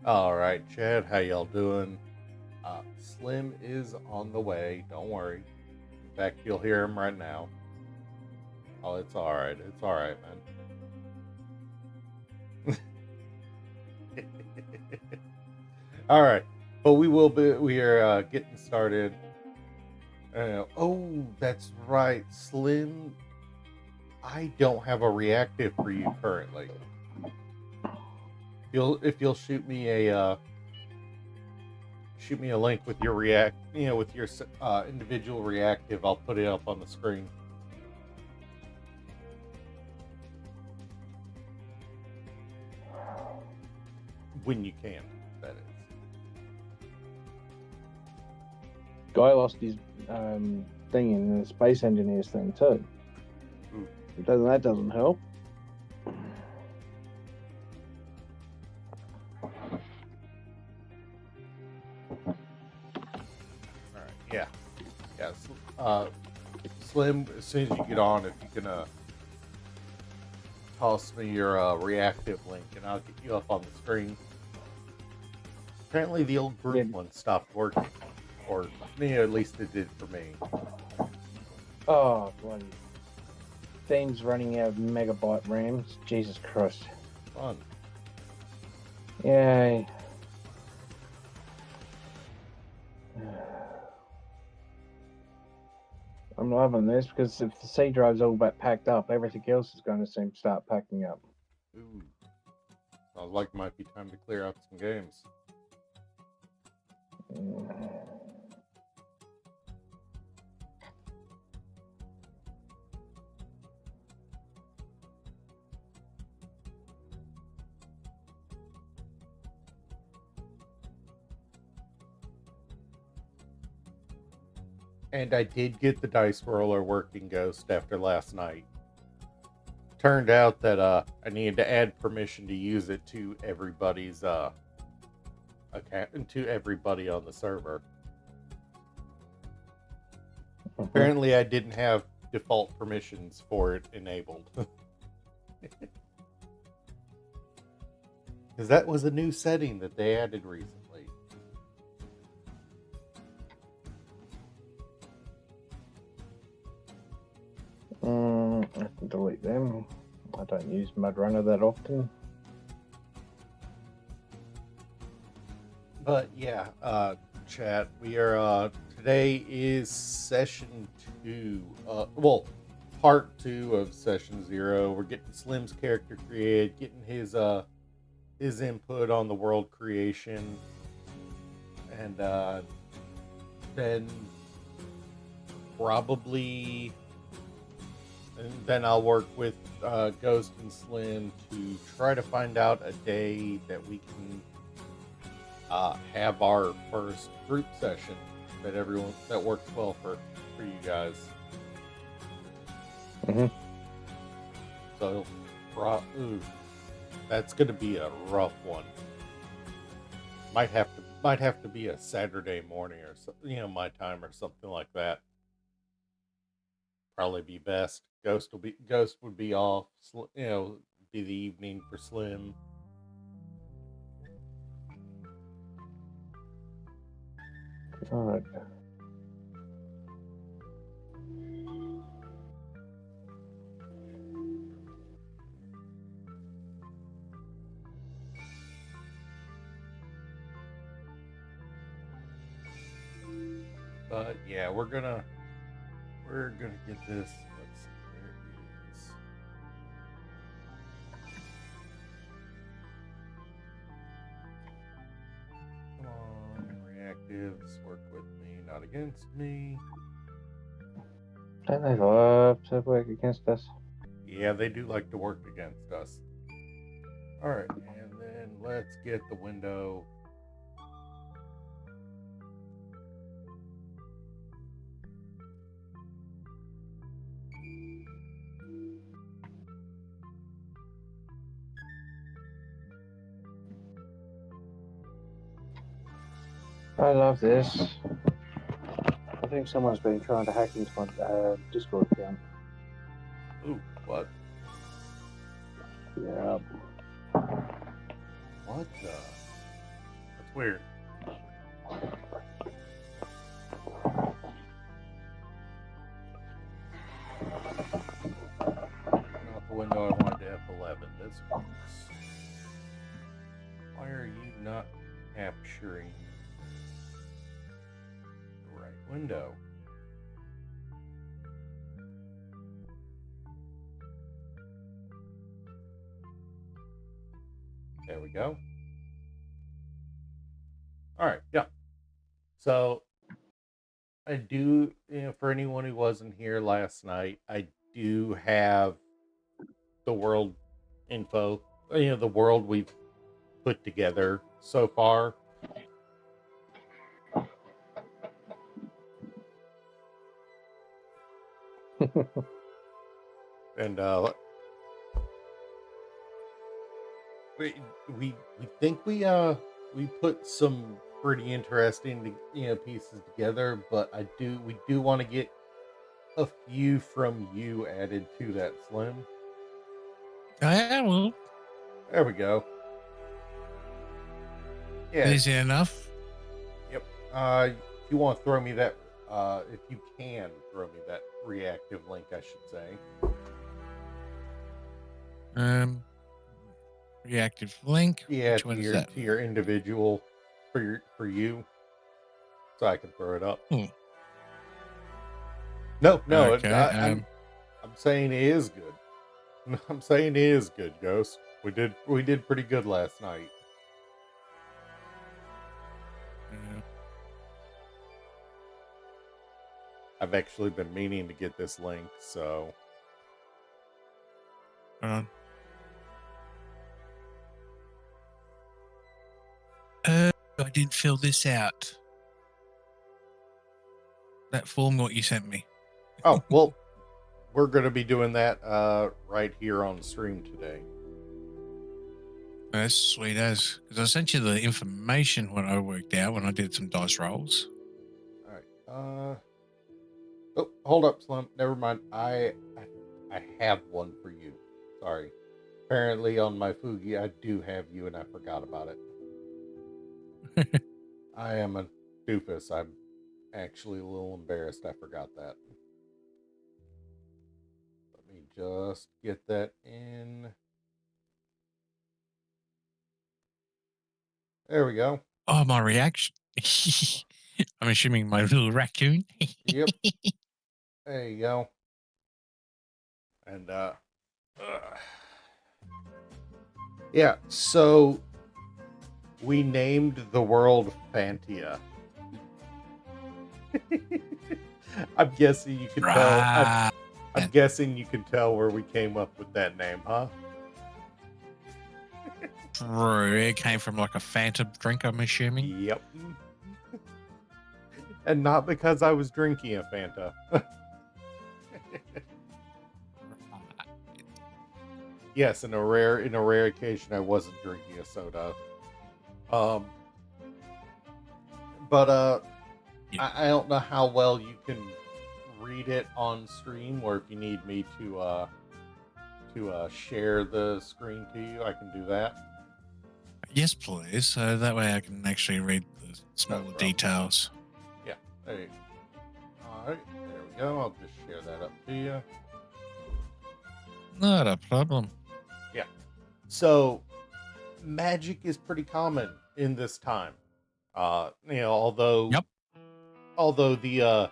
All right, Chad, how y'all doing? Slim is on the way. Don't worry. In fact, you'll hear him right now. Oh, it's all right. It's all right, man. All right, but we will be. We are getting started. Oh, that's right, Slim. I don't have a reactive for you currently. If you'll shoot me a link with your with your individual reactive, I'll put it up on the screen when you can. That is. Guy lost his thing in the Space Engineers thing too. Ooh. That doesn't help. All right. Yeah. Yeah. Slim, as soon as you get on, if you can toss me your reactive link, and I'll get you up on the screen. Apparently, the old group Yeah. one stopped working, or at least it did for me. Oh, bloody. Thing's running out of megabyte RAMs. Jesus Christ. Fun. Yay. I'm loving this because if the C drive's all but packed up, everything else is going to seem to start packing up. Ooh. Sounds like it might be time to clear out some games. And I did get the dice roller working, Ghost, after last night. Turned out that I needed to add permission to use it to everybody's account, to everybody on the server. Apparently, I didn't have default permissions for it enabled. Because that was a new setting that they added recently. I can delete them. I don't use MudRunner that often. But yeah, chat. We are today is session 2. Well, part 2 of session 0. We're getting Slim's character created, getting his input on the world creation, and then probably and then I'll work with Ghost and Slim to try to find out a day that we can have our first group session that works well for you guys. So, that's gonna be a rough one. Might have to be a Saturday morning or my time or something like that. Probably be best. Ghost would be off. Be the evening for Slim. All right. But yeah, we're gonna get this. Let's see, where it is. Come on, reactives, work with me, not against me. Don't they love to work against us? Yeah, they do like to work against us. All right, and then let's get the window. I love this. I think someone's been trying to hack into my Discord account. Ooh, what? Yeah. What the? It's weird. Not the window I wanted to F11. This works. Why are you not capturing the right window? There we go. All right, yeah. So I do, for anyone who wasn't here last night, I do have the world info, the world we've put together so far. And we think we put some pretty interesting pieces together, but we do want to get a few from you added to that, Slim. Yeah, well, There we go. Yeah. easy enough. Yep. If you want to throw me that, if you can throw me that reactive link, I should say. Reactive link. Yeah, Which one is that? to your individual, for you, so I can throw it up. No, Okay, I'm saying it is good. I'm saying it is good, Ghost. We did pretty good last night. I've actually been meaning to get this link, so. I didn't fill this out. That form what you sent me. Oh, well, we're going to be doing that right here on the stream today. That's sweet as. Because I sent you the information when I worked out when I did some dice rolls. All right. Oh, hold up, Slim. Never mind. I have one for you. Sorry. Apparently on my Fugi, I do have you, and I forgot about it. I am a doofus. I'm actually a little embarrassed I forgot that. Let me just get that in. There we go. Oh, my reaction. I'm assuming my little raccoon. Yep. There you go. And yeah, so we named the world Fantia. I'm guessing you can tell. I'm guessing you can tell where we came up with that name, huh? True. It came from like a Fanta drink, I'm assuming. Yep. And not because I was drinking a Fanta. Yes, in a rare occasion, I wasn't drinking a soda. But Yeah. I don't know how well you can read it on stream, or if you need me to share the screen to you, I can do that. Yes, please. So that way I can actually read the smaller details. Yeah, there you go. All right, there we go. I'll just share that up to you. Not a problem. Yeah. So, magic is pretty common in this time. Although the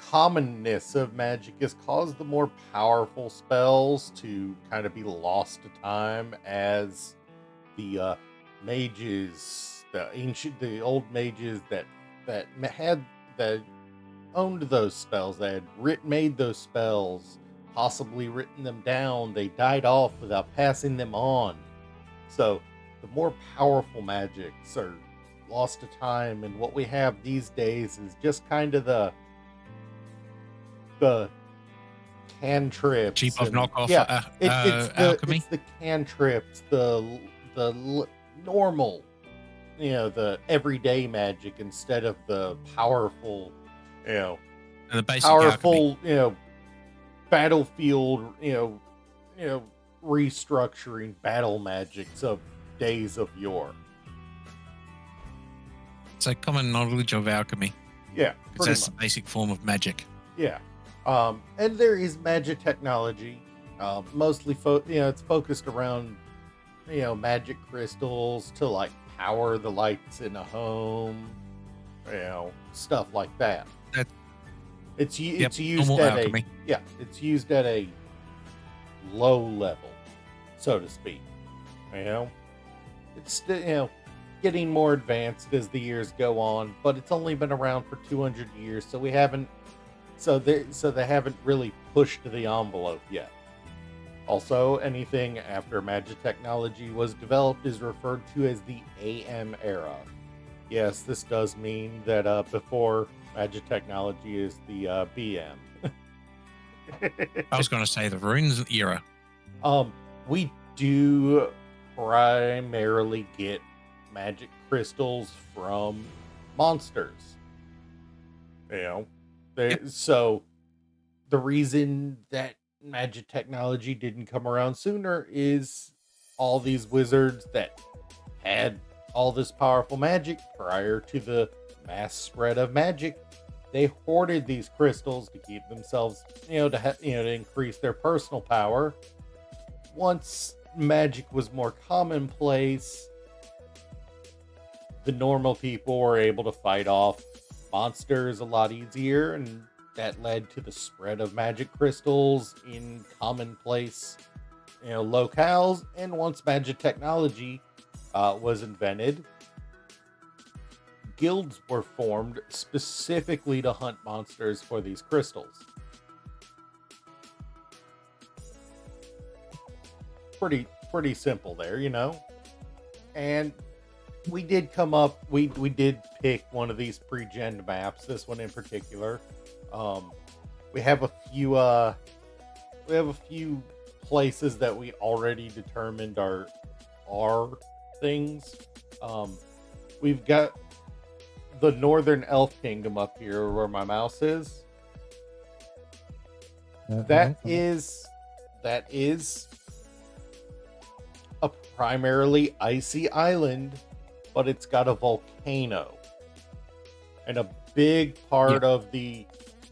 commonness of magic has caused the more powerful spells to kind of be lost to time, as the mages, the old mages that owned those spells, that had made those spells, possibly written them down, they died off without passing them on. So the more powerful magics are lost to time, and what we have these days is just kind of the cantrips, Cheap off knockoff it's alchemy. the cantrips, the normal, the everyday magic, instead of the powerful, The basic powerful, alchemy. battlefield, restructuring battle magics of days of yore. It's a common knowledge of alchemy. Yeah, Because pretty that's the much. basic form of magic. Yeah. And there is magic technology. Mostly, it's focused around, magic crystals to like power the lights in a home, stuff like that. That- It's Yep, it's used normal at alchemy. it's used at a low level, so to speak. It's still, getting more advanced as the years go on, but it's only been around for 200 years, so they haven't really pushed the envelope yet. Also, anything after magic technology was developed is referred to as the AM era. Yes, this does mean that before magic technology is the BM. I was going to say the runes era. We do primarily get magic crystals from monsters. So the reason that magic technology didn't come around sooner is all these wizards that had all this powerful magic prior to the mass spread of magic, they hoarded these crystals to keep themselves, to increase their personal power. Once magic was more commonplace, the normal people were able to fight off monsters a lot easier, and that led to the spread of magic crystals in commonplace, locales. And once magic technology was invented, guilds were formed specifically to hunt monsters for these crystals. Pretty simple there, And we did pick one of these pre-gen maps, this one in particular. We have a few places that we already determined are things. We've got the Northern Elf Kingdom up here where my mouse is. That is a primarily icy island, but it's got a volcano. And a big part of the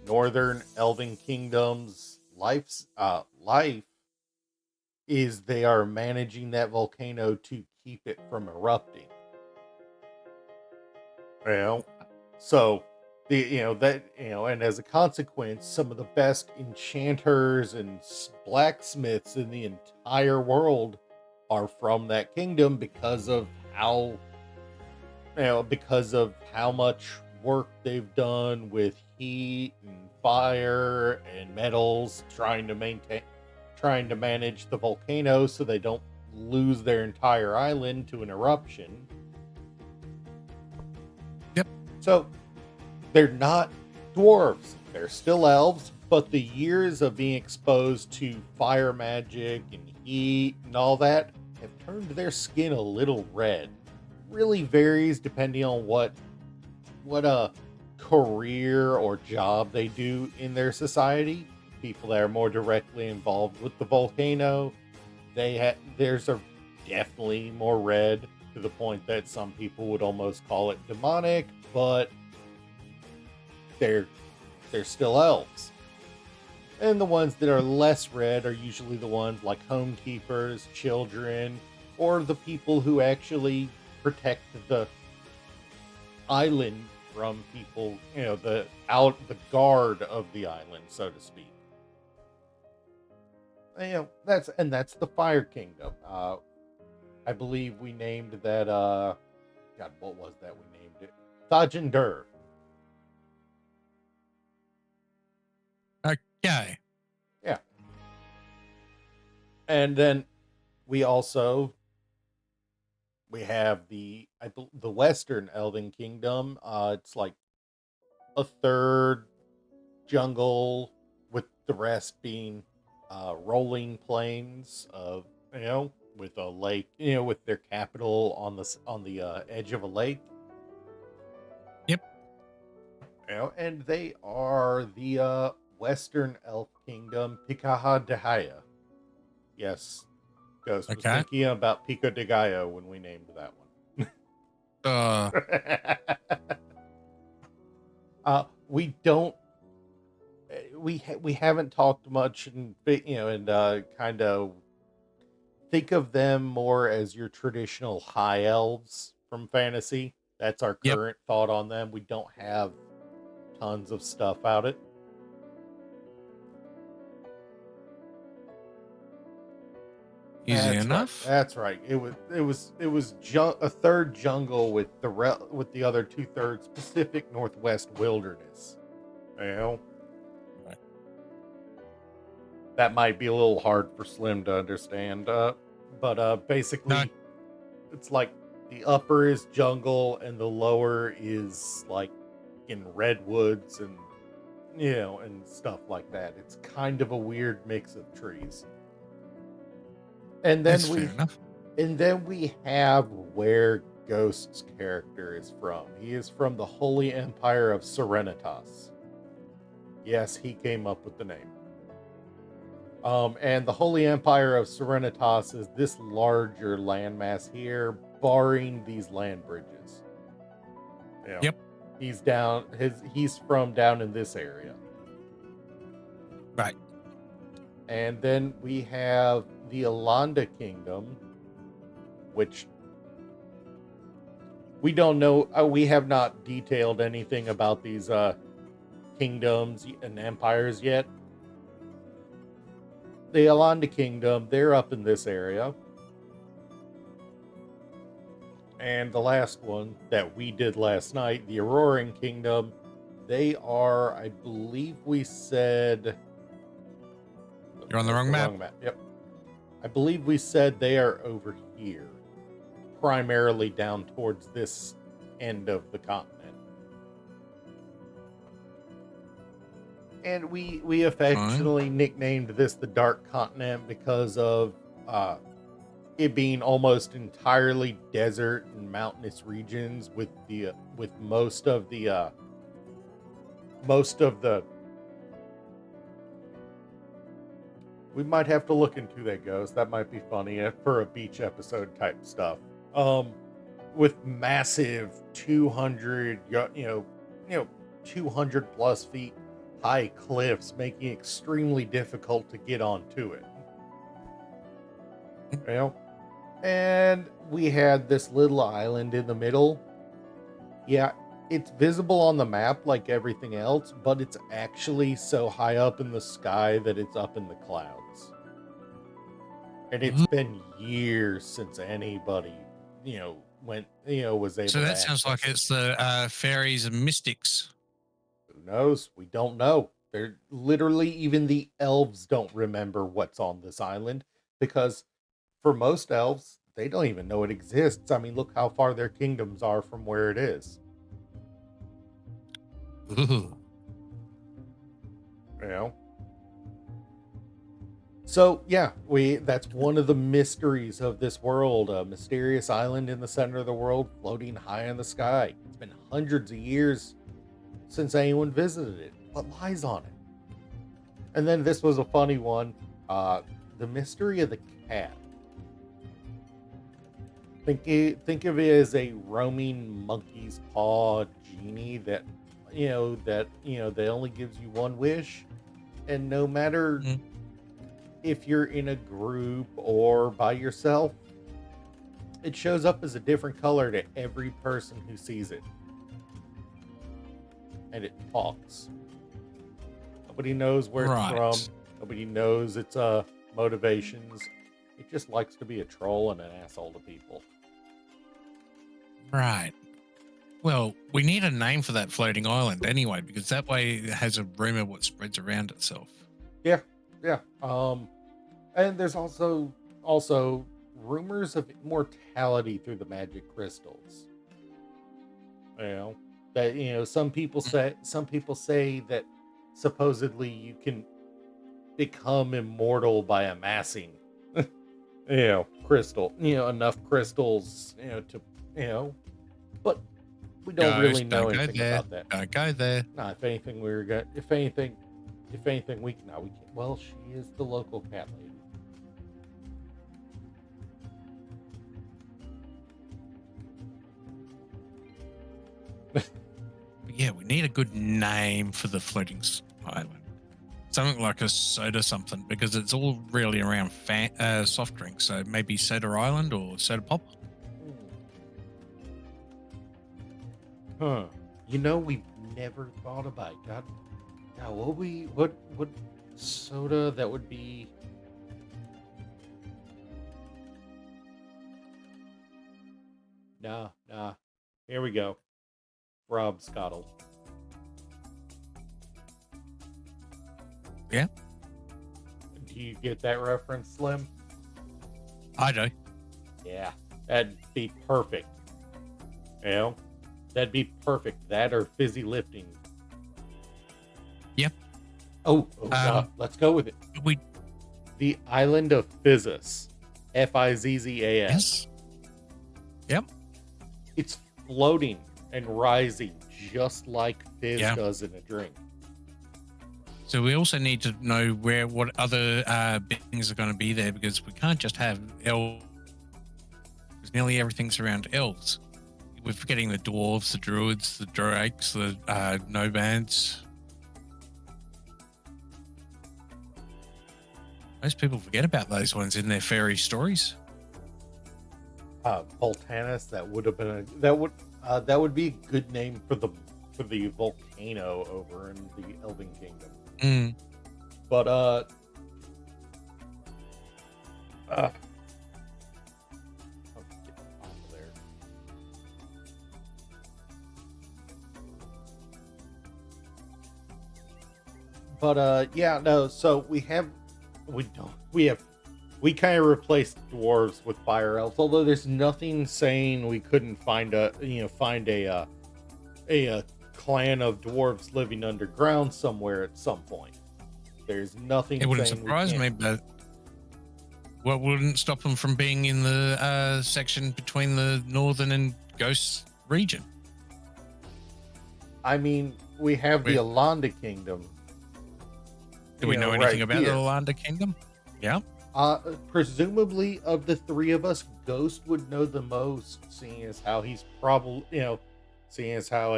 Northern Elven Kingdom's life is they are managing that volcano to keep it from erupting. So and as a consequence, some of the best enchanters and blacksmiths in the entire world are from that kingdom because of how much work they've done with heat and fire and metals, trying to manage the volcano so they don't lose their entire island to an eruption. Yep. So they're not dwarves, they're still elves, but the years of being exposed to fire magic and heat and all that have turned their skin a little red. Really varies depending on what career or job they do in their society. People that are more directly involved with the volcano, theirs are definitely more red, to the point that some people would almost call it demonic, but they're still elves. And the ones that are less red are usually the ones like homekeepers, children, or the people who actually protect the island from people, the guard of the island, so to speak. That's the Fire Kingdom. I believe we named that God, what was that we named it? Thajandur. Okay. Yeah. And then we have the Western Elven Kingdom. It's like a third jungle, with the rest being rolling plains of, with a lake, with their capital on the edge of a lake. Yep. And they are the Western Elf Kingdom, Pikahadahaya. Yes, Ghost was Okay. thinking about Pico de Gallo when we named that Uh, one. We don't. We haven't talked much, and kind of think of them more as your traditional high elves from fantasy. That's our Yep. current thought on them. We don't have tons of stuff out it. easy That's enough. Right. That's right. It was a third jungle with with the other 2/3 Pacific Northwest wilderness. You know, Right. that might be a little hard for Slim to understand. But basically, No. it's like the upper is jungle and the lower is like in redwoods and and stuff like that. It's kind of a weird mix of trees. And then That's fair enough. we have where Ghost's character is from. He is from the Holy Empire of Serenitas. Yes, he came up with the name. And the Holy Empire of Serenitas is this larger landmass here, barring these land bridges. Yep. He's from down in this area. Right. And then we have the Alanda Kingdom, which we don't know. We have not detailed anything about these kingdoms and empires yet. The Alanda Kingdom, they're up in this area. And the last one that we did last night, the Auroran Kingdom, they are, I believe we said... You're on the wrong map. Yep. I believe we said they are over here, primarily down towards this end of the continent. And we affectionately nicknamed this the Dark Continent because of it being almost entirely desert and mountainous regions, with most of the we might have to look into that, Ghost. That might be funny for a beach episode type stuff. With massive 200 200 plus feet high cliffs, making it extremely difficult to get onto it. And we had this little island in the middle. Yeah, it's visible on the map like everything else, but it's actually so high up in the sky that it's up in the clouds. And it's been years since anybody, was able to. So that sounds like it's the fairies and mystics. Who knows? We don't know. They're literally, even the elves don't remember what's on this island, because for most elves, they don't even know it exists. I mean, look how far their kingdoms are from where it is. Ooh. So yeah, that's one of the mysteries of this world, a mysterious island in the center of the world floating high in the sky. It's been hundreds of years since anyone visited it. What lies on it? And then this was a funny one, the mystery of the cat. Think of it as a roaming monkey's paw genie that only gives you one wish, and no matter if you're in a group or by yourself, it shows up as a different color to every person who sees it, and it talks. Nobody knows where it's from. Nobody knows its motivations. It just likes to be a troll and an asshole to people. Right. Well, we need a name for that floating island anyway, because that way it has a rumor what spreads around itself. Yeah. And there's also rumors of immortality through the magic crystals. That some people say that supposedly you can become immortal by amassing enough crystals but we don't really know anything about that. Don't go there. Nah, if anything we can. Well, she is the local cat lady. But yeah, we need a good name for the floating island. Something like a soda something, because it's all really around soft drinks. So maybe Soda Island or Soda Pop. Huh. We've never thought about it. God, now what soda that would be? Nah. Here we go. Rob Scottle. Yeah. Do you get that reference, Slim? I do. Yeah, that'd be perfect. That'd be perfect. That or fizzy lifting. Yep. Let's go with it. We The island of Fizzas. Fizzas. yes. Yep. It's floating and rising just like fizz Yeah. does in a drink. So we also need to know what other beings are going to be there, because we can't just have elves. Because nearly everything's around elves. We're forgetting the dwarves, the druids, the drakes, the nomads. Most people forget about those ones in their fairy stories. Voltanus, that would be a good name for the volcano over in the Elven Kingdom. But oh, get off of there. But yeah, no. So we kind of replaced dwarves with fire elves. Although there's nothing saying we couldn't find a clan of dwarves living underground somewhere at some point. There's nothing. It wouldn't saying we surprise me, can't. but what wouldn't stop them from being in the section between the northern and ghost region? I mean, we have the Alanda Kingdom. Do we know anything about the Alanda Kingdom? Yeah. Presumably, of the three of us, Ghost would know the most, seeing as how he's probably, seeing as how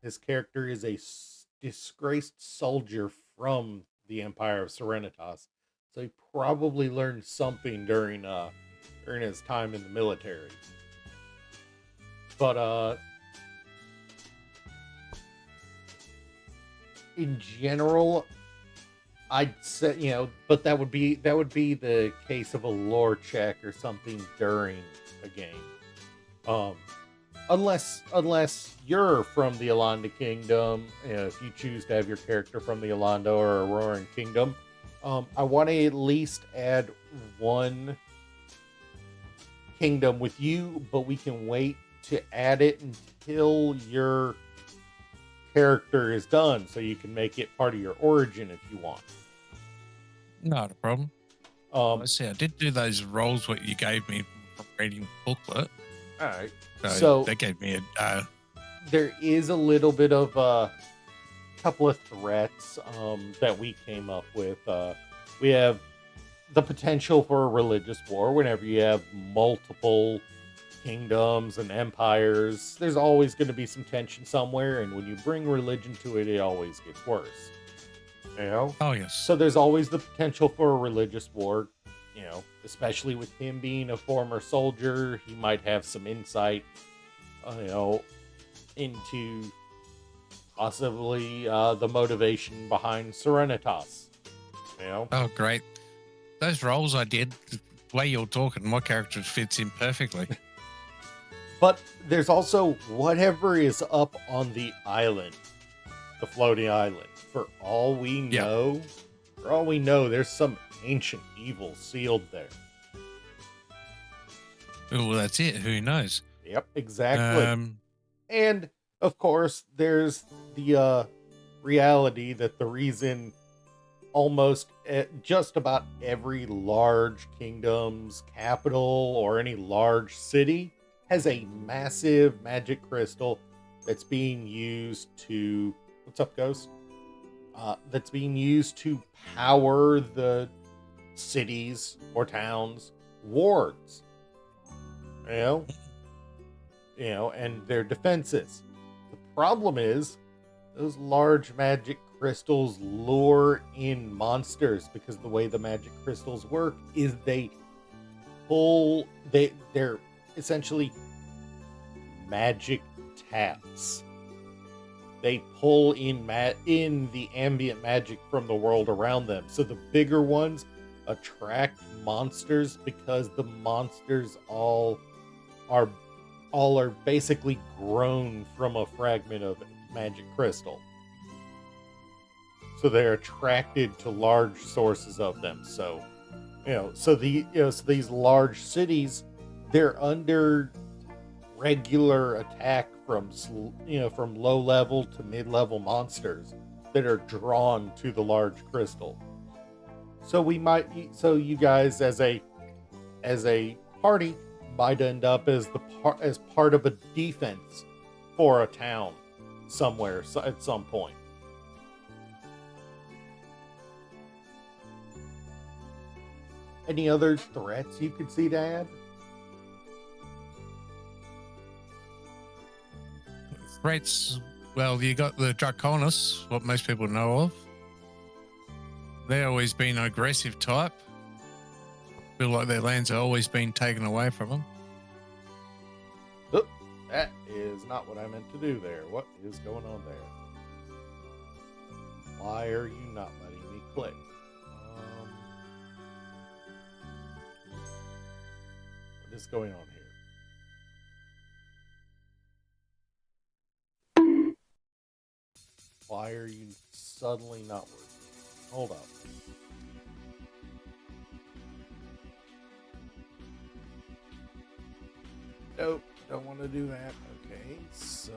his character is a disgraced soldier from the Empire of Serenitas, so he probably learned something during his time in the military. But in general, I'd say, but that would be the case of a lore check or something during a game. Unless you're from the Alanda Kingdom, if you choose to have your character from the Alanda or Auroran Kingdom, I want to at least add one kingdom with you, but we can wait to add it until your character is done, so you can make it part of your origin if you want. Not a problem. Let's see. I did do those roles what you gave me from reading the booklet. All right. So they gave me a. There is a little bit of a couple of threats that we came up with. We have the potential for a religious war. Whenever you have multiple kingdoms and empires, there's always going to be some tension somewhere, and when you bring religion to it, it always gets worse. Oh yes. So there's always the potential for a religious war. Especially with him being a former soldier, he might have some insight, into possibly the motivation behind Serenitas. Oh, great. Those roles I did, the way you're talking, my character fits in perfectly. But there's also whatever is up on the island, the floating island. For all we know, there's some ancient evil sealed there. Oh, well, that's it. Who knows? Yep, exactly. And of course, there's the reality that the reason almost just about every large kingdom's capital or any large city has a massive magic crystal that's being used to... What's up, Ghost? That's being used to power the cities or towns' wards. And their defenses. The problem is those large magic crystals lure in monsters because the way the magic crystals work is they're essentially magic taps. They pull in the ambient magic from the world around them. So the bigger ones attract monsters because the monsters all are basically grown from a fragment of magic crystal. So they're attracted to large sources of them. So, so these large cities, they're under regular attack from from low level to mid level monsters that are drawn to the large crystal. So you guys as a party might end up as part of a defense for a town somewhere at some point. Any other threats you could see, Dad? Threats, well, you got the Draconis, what most people know of. They've always been an aggressive type. Feel like their lands have always been taken away from them. Oh, that is not what I meant to do there. What is going on there? Why are you not letting me click? What is going on here? Why are you suddenly not working? Hold up. Nope, don't want to do that. Okay, so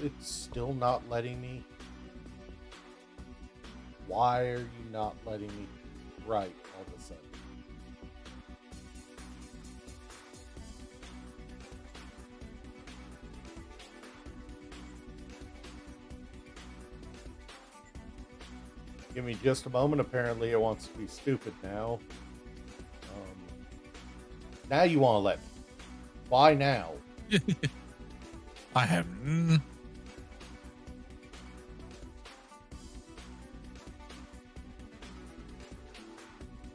it's still not letting me. Why are you not letting me write all of a sudden? Give me just a moment. Apparently it wants to be stupid now. Now you want to let me. Why now? I haven't.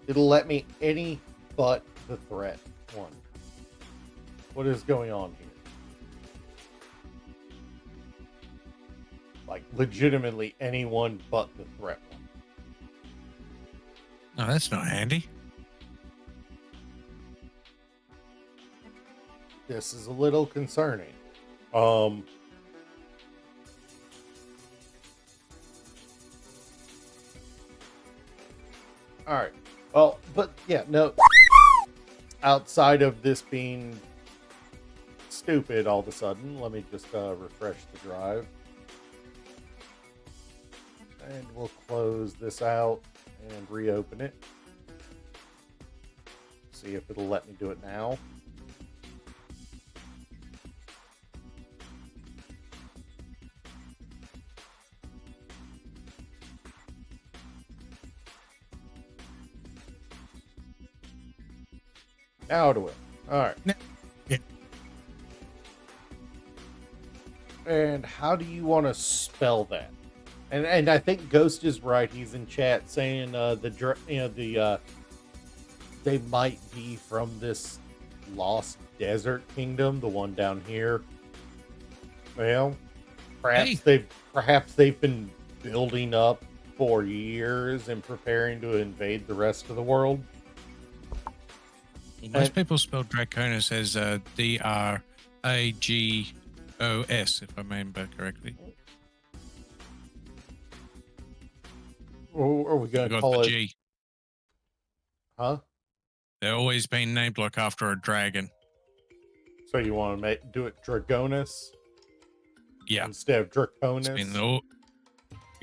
It'll let me any but the threat one. What is going on here? Like, legitimately anyone but the threat one. No, that's not handy. This is a little concerning. Alright. Well, but yeah, no. Outside of this being stupid all of a sudden, let me just refresh the drive. And we'll close this out and reopen it. See if it'll let me do it now. Now to it. All right. Yeah. And how do you want to spell that? And I think Ghost is right. He's in chat saying they might be from this lost desert kingdom, the one down here. Well, perhaps they've been building up for years and preparing to invade the rest of the world. Most people spell Draconis as Dragos, if I remember correctly. Or are we going to call it? G. Huh? They've always been named like after a dragon. So you want to do it Dragonis? Yeah. Instead of Draconis?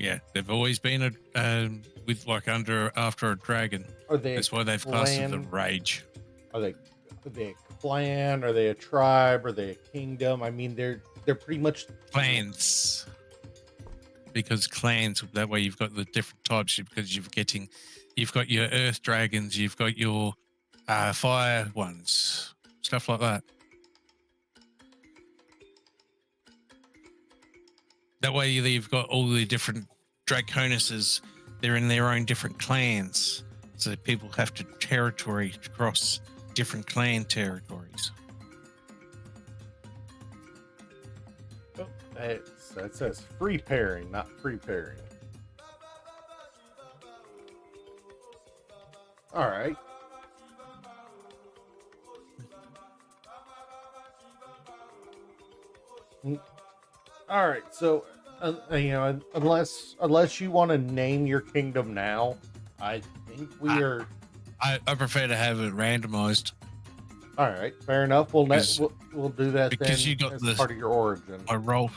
Yeah, they've always been with like after a dragon. That's why they've classed it the Rage. Are they a clan? Are they a tribe? Are they a kingdom? I mean, they're pretty much clans. Because clans, that way you've got the different types. Because you've got your earth dragons, you've got your fire ones, stuff like that. That way you've got all the different Draconuses. They're in their own different clans. So people have to territory across different clan territories. Oh, that says free pairing, not free pairing. All right. All right. So, unless you want to name your kingdom now, I think we are. I prefer to have it randomized. All right, fair enough. We'll do that because then you got as part of your origin. My role.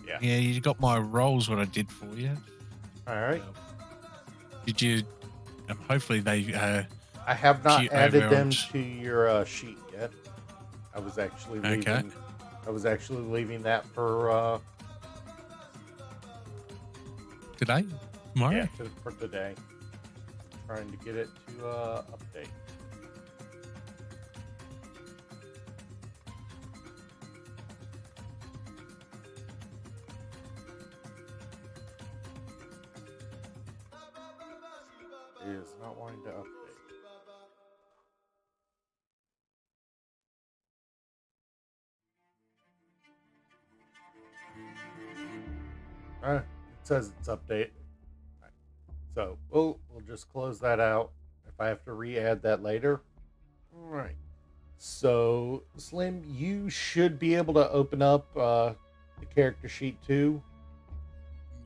Yeah. Yeah, you got my roles. What I did for you. All right. Did you? Hopefully they. I have not added them overwhelmed. to your sheet yet. I was actually leaving. Okay. I was actually leaving that for Today? Tomorrow? yeah, for today. Trying to get it to update. It is not wanting to update. It says it's update. Right. So we'll just close that out. If I have to re-add that later. All right. So Slim, you should be able to open up the character sheet too.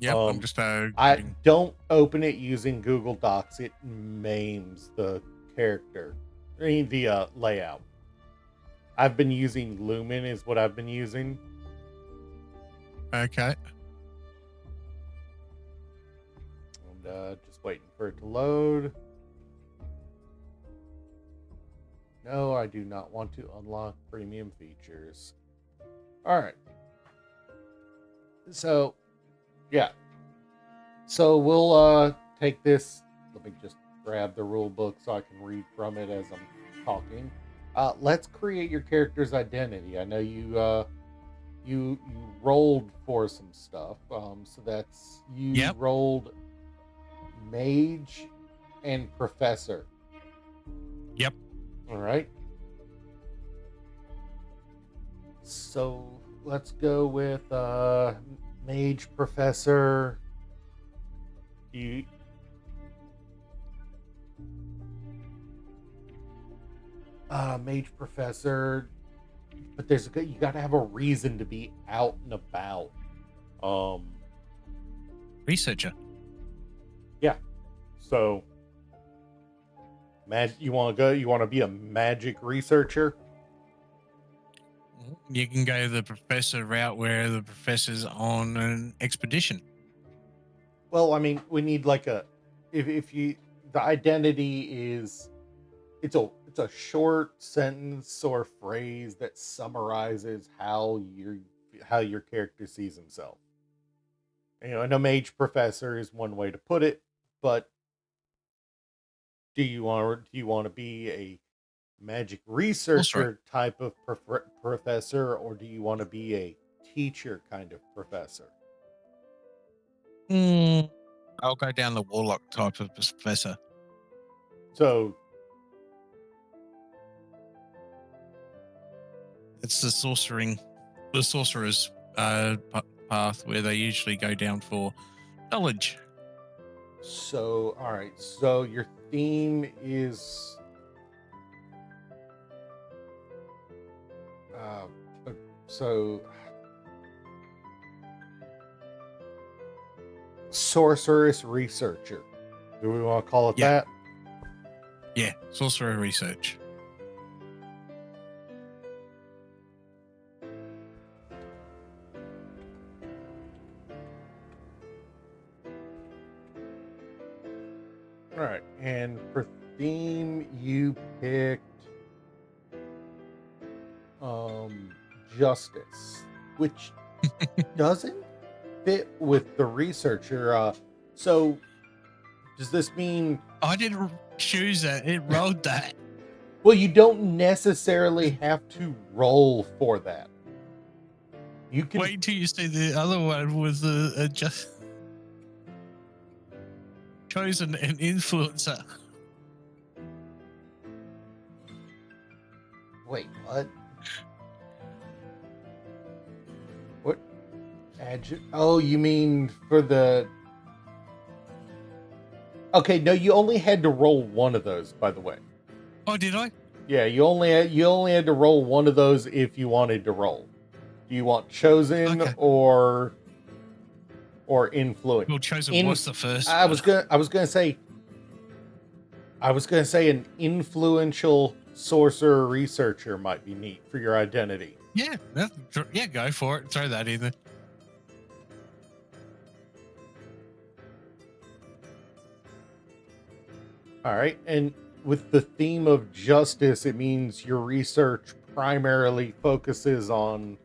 Yep, I'm just I don't open it using Google Docs. It maims the character. I mean the layout. I've been using Lumen is what I've been using. Okay. And just waiting for it to load. No, I do not want to unlock premium features. All right. So, yeah. So we'll take this. Let me just grab the rule book so I can read from it as I'm talking. Let's create your character's identity. I know you rolled for some stuff. So that's you rolled mage and professor. Yep. All right. So let's go with mage professor. Mage professor, but you got to have a reason to be out and about. Researcher. Yeah. So you want to be a magic researcher? You can go the professor route where the professor's on an expedition. Well, I mean, we need like the identity is it's a short sentence or phrase that summarizes how your character sees himself. I know mage professor is one way to put it, but do you want to be a magic researcher type of professor, or do you want to be a teacher kind of professor? I'll go down the warlock type of professor. So it's the sorcerer's path where they usually go down for knowledge. So, all right. So your theme is sorceress researcher. Do we want to call it that? Yeah, sorcerer research. All right, and for theme, you picked justice, which doesn't fit with the researcher. So, does this mean I didn't choose that? It rolled that. Well, you don't necessarily have to roll for that. You can Wait till you see the other one with the just chosen an influencer. wait. What? What? Oh, you mean for the? Okay, no. You only had to roll one of those, by the way. Oh, did I? Yeah, you only had to roll one of those if you wanted to roll. Do you want chosen Okay. or influence? Well, chosen was the first. I was gonna say an influential sorcerer researcher might be neat for your identity. Yeah, yeah, go for it. Throw that in there. All right, and with the theme of justice, it means your research primarily focuses on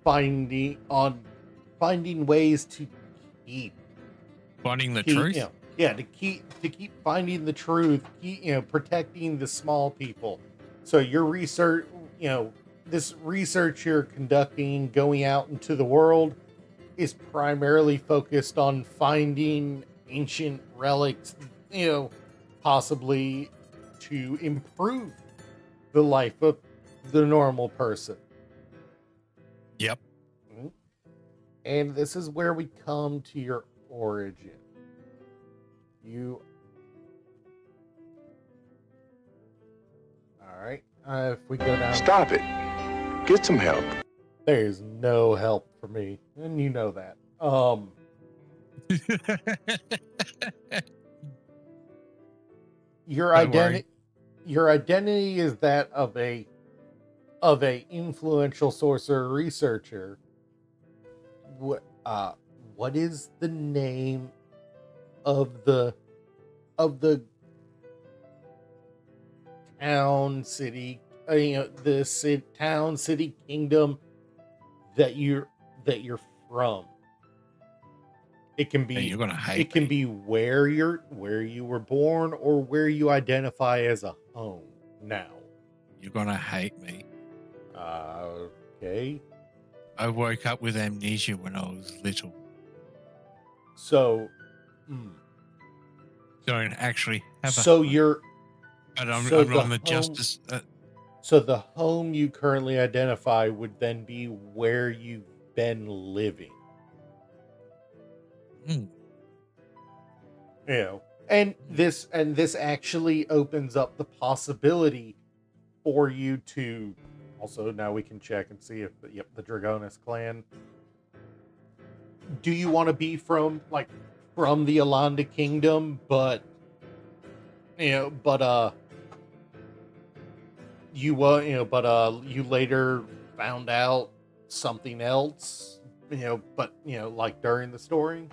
finding ways to keep Finding the keep, truth. you know, yeah, to keep finding the truth, protecting the small people. So your research, this research you're conducting, going out into the world, is primarily focused on finding ancient relics, possibly to improve the life of the normal person. Yep. And this is where we come to your origin. All right. If we go down. Stop it. Get some help. There's no help for me, and you know that. Your Don't identity. Your identity is that of a influential sorcerer researcher. What is the name of the town, city, town, city, kingdom that you're from? It can be You're gonna hate it can me. be where you were born or where you identify as a home now. You're gonna hate me. Okay. I woke up with amnesia when I was little. So, Don't actually have so a. you're But I'm so on the the home- justice. so the home you currently identify would then be where you've been living. Hmm. And this actually opens up the possibility for you to also, now we can check and see if the Dragonis clan. Do you want to be from the Alanda kingdom, but you later found out something else, like during the story?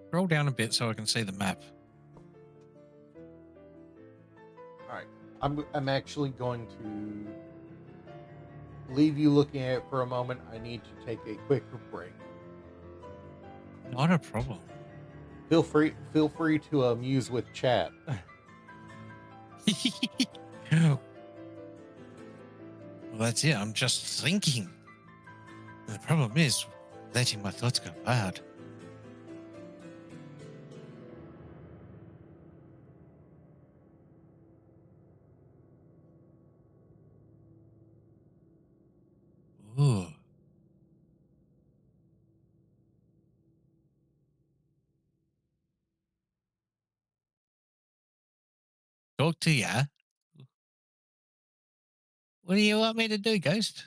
Scroll down a bit so I can see the map. All right. I'm actually going to leave you looking at it for a moment. I need to take a quick break. Not a problem. Feel free to muse with chat. Well, that's it. I'm just thinking. The problem is letting my thoughts go bad. Ooh. Talk to ya. What do you want me to do, Ghost?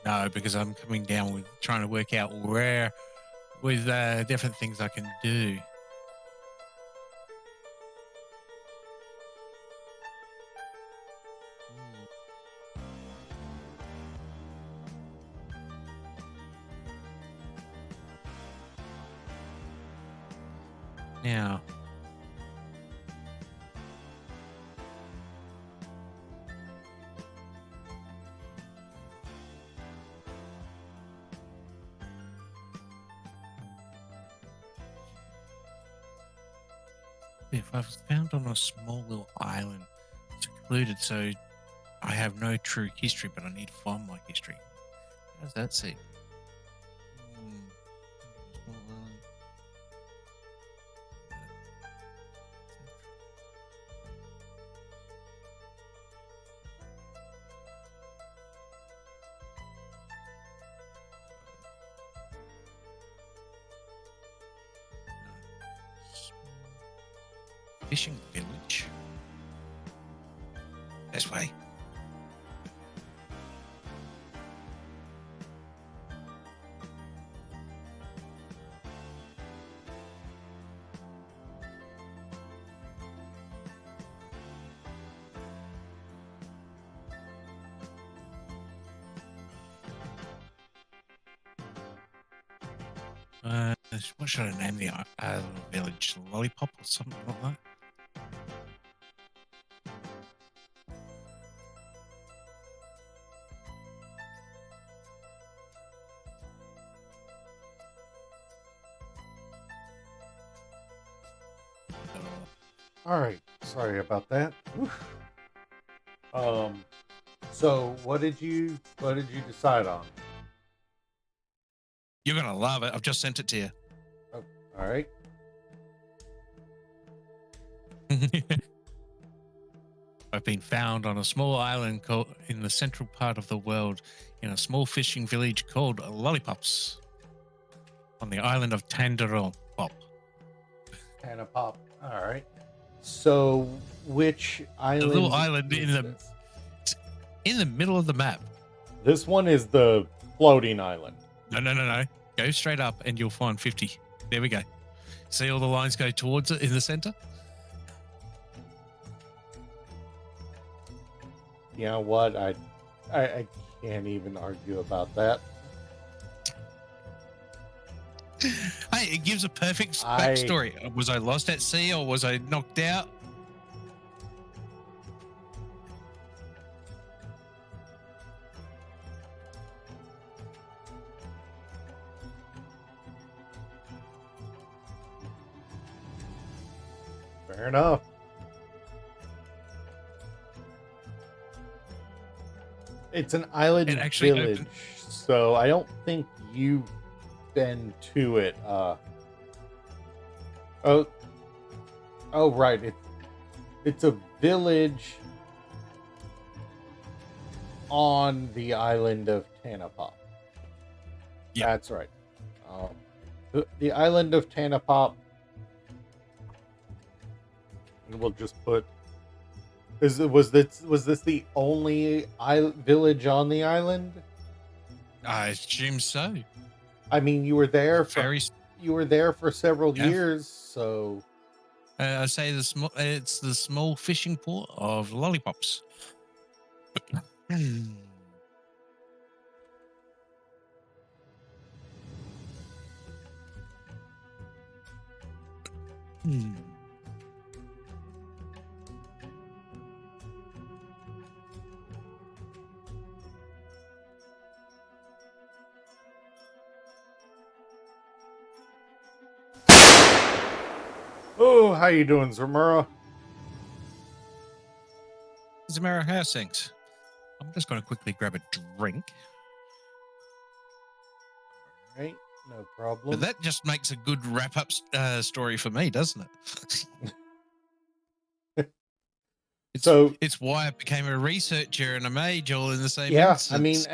No, because I'm coming down with trying to work out where with different things I can do. Now, if I was found on a small little island, secluded, so I have no true history, but I need to find my history. How does that seem? Small island. Fishing village. This way. What should I name the village? Lollipop or something like that? All right. Sorry about that. Oof. So what did you decide on? You're gonna love it. I've just sent it to you. Oh, all right. I've been found on a small island in the central part of the world, in a small fishing village called Lollipops, on the island of Tanderol Pop. Tanapop. All right. So which island? little island is in the- this? In the middle of the map. This one is the floating island. No. Go straight up and you'll find 50. There we go. See all the lines go towards it in the center? You know what? I can't even argue about that. Hey, it gives a perfect I- backstory. Was I lost at sea or was I knocked out? Fair enough. It's an island It actually village, so I don't think you've been to it. Oh, right. It's a village on the island of Tanapop. Yeah. That's right. The island of Tanapop. And we'll just put. Was this the only village on the island? I assume so. I mean, you were there for several Yeah. years, so I say it's the small fishing port of Lollipops. oh, how you doing, Zamura? Zamara, how's things? I'm just going to quickly grab a drink. Right, no problem. But that just makes a good wrap-up story for me, doesn't it? So It's why I became a researcher and a mage all in the same yeah, instance.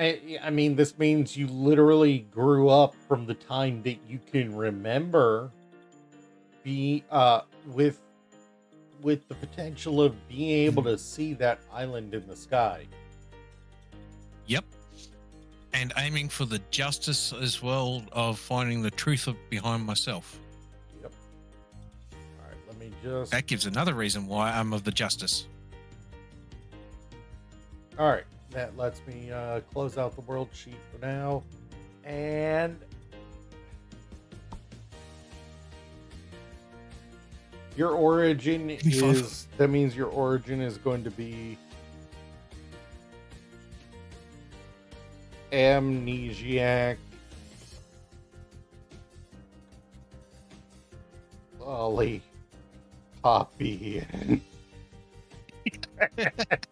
I mean, this means you literally grew up from the time that you can remember, with the potential of being able to see that island in the sky. Yep. And aiming for the justice as well of finding the truth behind myself. Yep. All right, let me just. That gives another reason why I'm of the justice. All right, that lets me close out the world sheet for now, and Your origin Give me five. is, that means your origin is going to be amnesiac, lolly, poppy. That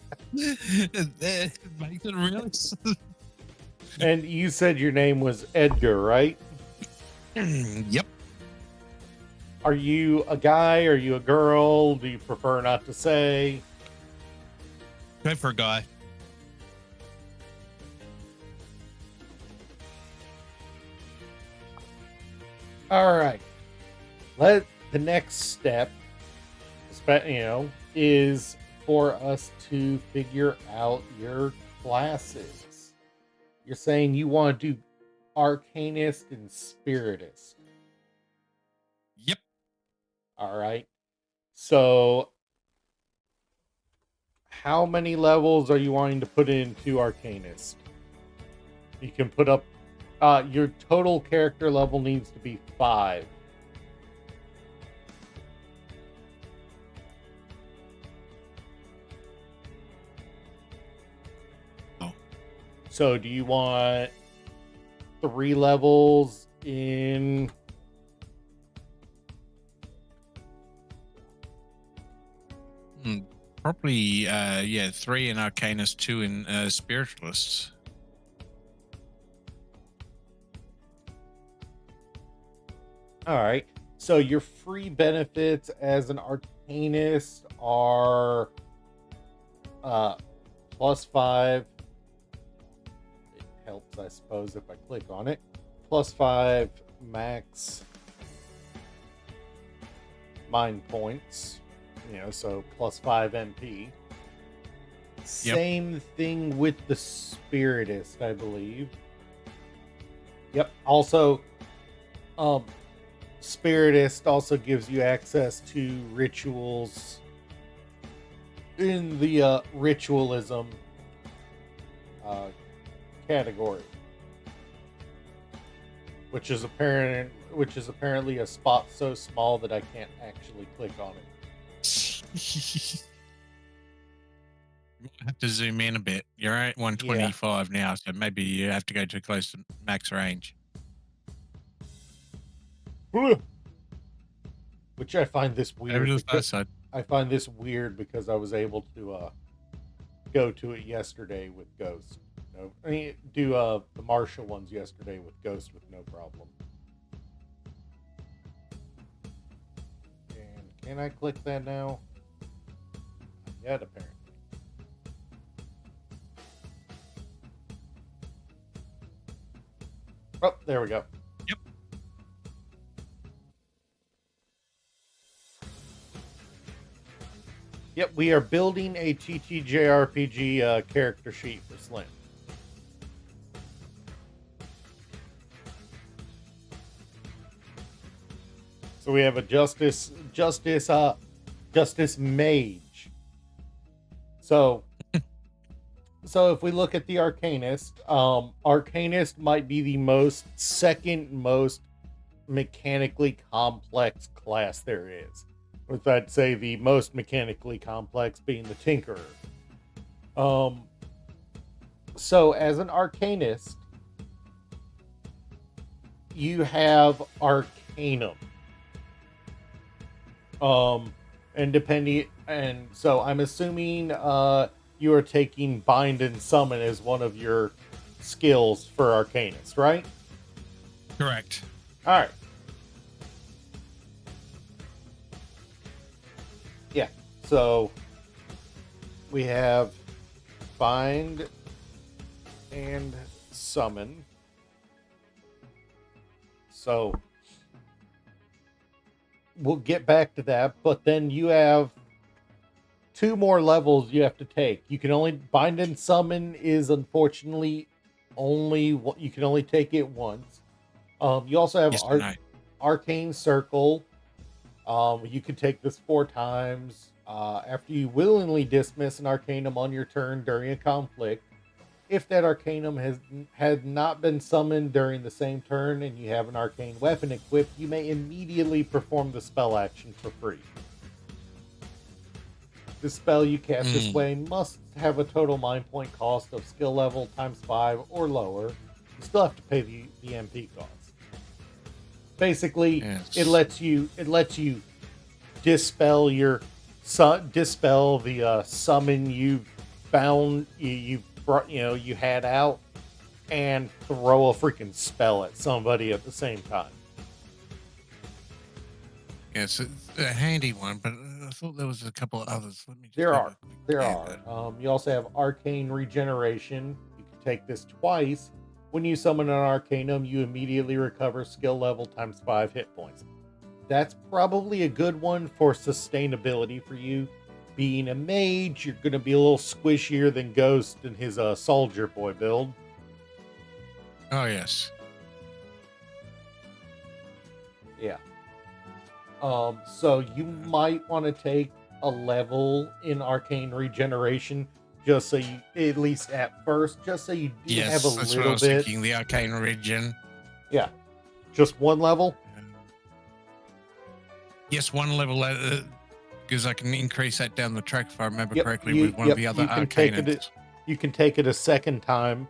makes it really. And you said your name was Edgar, right? Yep. Are you a guy? Are you a girl? Do you prefer not to say? Go for a guy. All right. Let the next step, is for us to figure out your classes. You're saying you want to do Arcanist and Spiritist. Yep. All right. So, how many levels are you wanting to put into Arcanist? You can put up, your total character level needs to be 5. Oh. So, do you want 3 levels in Probably, 3 in Arcanist, 2 in Spiritualists. All right. So your free benefits as an Arcanist are +5. It helps, I suppose, if I click on it. +5 max mind points. So +5 MP. Same thing with the Spiritist, I believe. Yep. Also, Spiritist also gives you access to rituals in the ritualism category, which is apparently a spot so small that I can't actually click on it. You have to zoom in a bit. You're at 125 now, so maybe you have to go too close to max range. Which I find this Over weird. to the far side. I find this weird because I was able to go to it yesterday with Ghost. Do the Marshall ones yesterday with Ghost with no problem. And can I click that now? Not yet, apparently. Oh, there we go. Yep. Yep, we are building a TTJRPG character sheet for Slim. So we have a Justice Mage. So if we look at the Arcanist, Arcanist might be the second most mechanically complex class there is. With I'd say the most mechanically complex being the Tinkerer. So as an Arcanist, you have Arcanum. And so I'm assuming you are taking Bind and Summon as one of your skills for Arcanist, right? Correct. All right. Yeah. So we have Bind and Summon. So we'll get back to that, but then you have 2 more levels you have to take. You can only Bind and Summon is unfortunately you can only take it once. You also have Arcane Circle. You can take this 4 times. After you willingly dismiss an Arcanum on your turn during a conflict, if that Arcanum had not been summoned during the same turn and you have an arcane weapon equipped, you may immediately perform the spell action for free. The spell you cast this Mm. way must have a total mind point cost of skill level times 5 or lower. You still have to pay the MP cost. Basically, Yes. it lets you dispel dispel the summon you found you brought you had out, and throw a freaking spell at somebody at the same time. Yeah, it's a handy one, but I thought there was a couple of others. Let me just There have are. a quick There gander. are. You also have Arcane Regeneration. You can take this twice. When you summon an Arcanum, you immediately recover skill level times 5 hit points. That's probably a good one for sustainability for you. Being a mage, you're going to be a little squishier than Ghost and his Soldier Boy build. Oh yes. Yeah. So you might want to take a level in Arcane Regeneration, just so you, at least at first, just so you do Yes, have a that's what I little was bit. thinking. The arcane regen. Yeah, just one level. Yes, one level because I can increase that down the track if I remember Yep, correctly you- with one yep, of the other you can take it arcanums. You can take it a second time.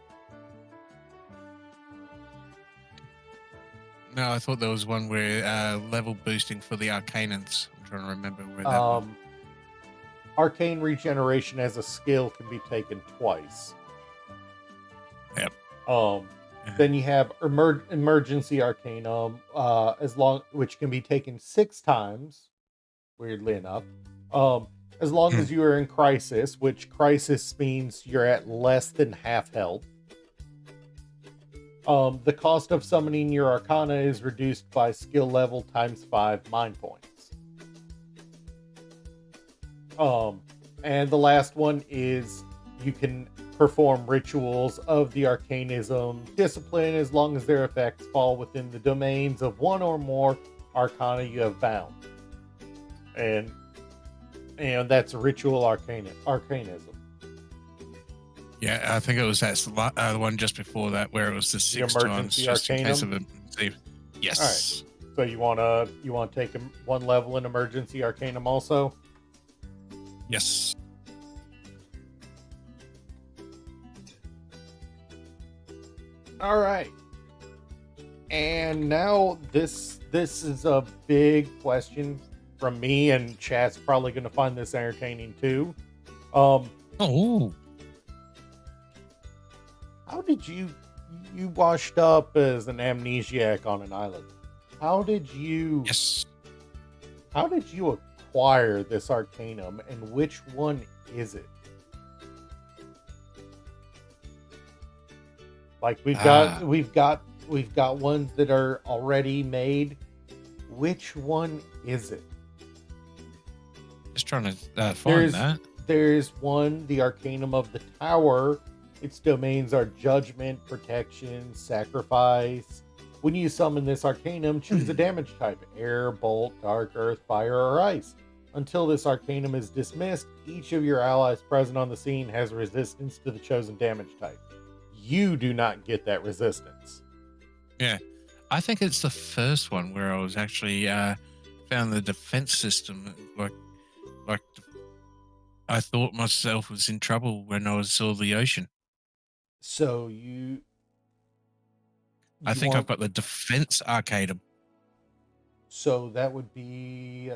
No, I thought there was one where level boosting for the arcanants. I'm trying to remember where that was. Arcane Regeneration as a skill can be taken twice. Yep. Then you have Emergency Arcanum, which can be taken 6 times. Weirdly enough, as long as you are in Crisis, which Crisis means you're at less than half health. The cost of summoning your Arcana is reduced by skill level times 5 mind points. And the last one is you can perform rituals of the Arcanism discipline as long as their effects fall within the domains of one or more Arcana you have bound. And that's ritual arcanism. Yeah, I think it was the one just before that where it was the 6 times Emergency just in case of Arcanum? a yes. So you wanna take one level in Emergency Arcanum also? Yes. All right. And now this is a big question from me, and chat's probably going to find this entertaining too. Oh, How did you washed up as an amnesiac on an island? How did you yes. acquire this Arcanum, and which one is it? Like we've got ones that are already made. Which one is it? Just trying to find that. There's one, the Arcanum of the Tower. Its domains are Judgment, Protection, Sacrifice. When you summon this Arcanum, choose a damage type: Air, Bolt, Dark, Earth, Fire, or Ice. Until this Arcanum is dismissed, each of your allies present on the scene has resistance to the chosen damage type. You do not get that resistance. Yeah, I think it's the first one where I was actually found the defense system. Like I thought myself was in trouble when I saw the ocean. So I think I've got the defense arcadum. So that would be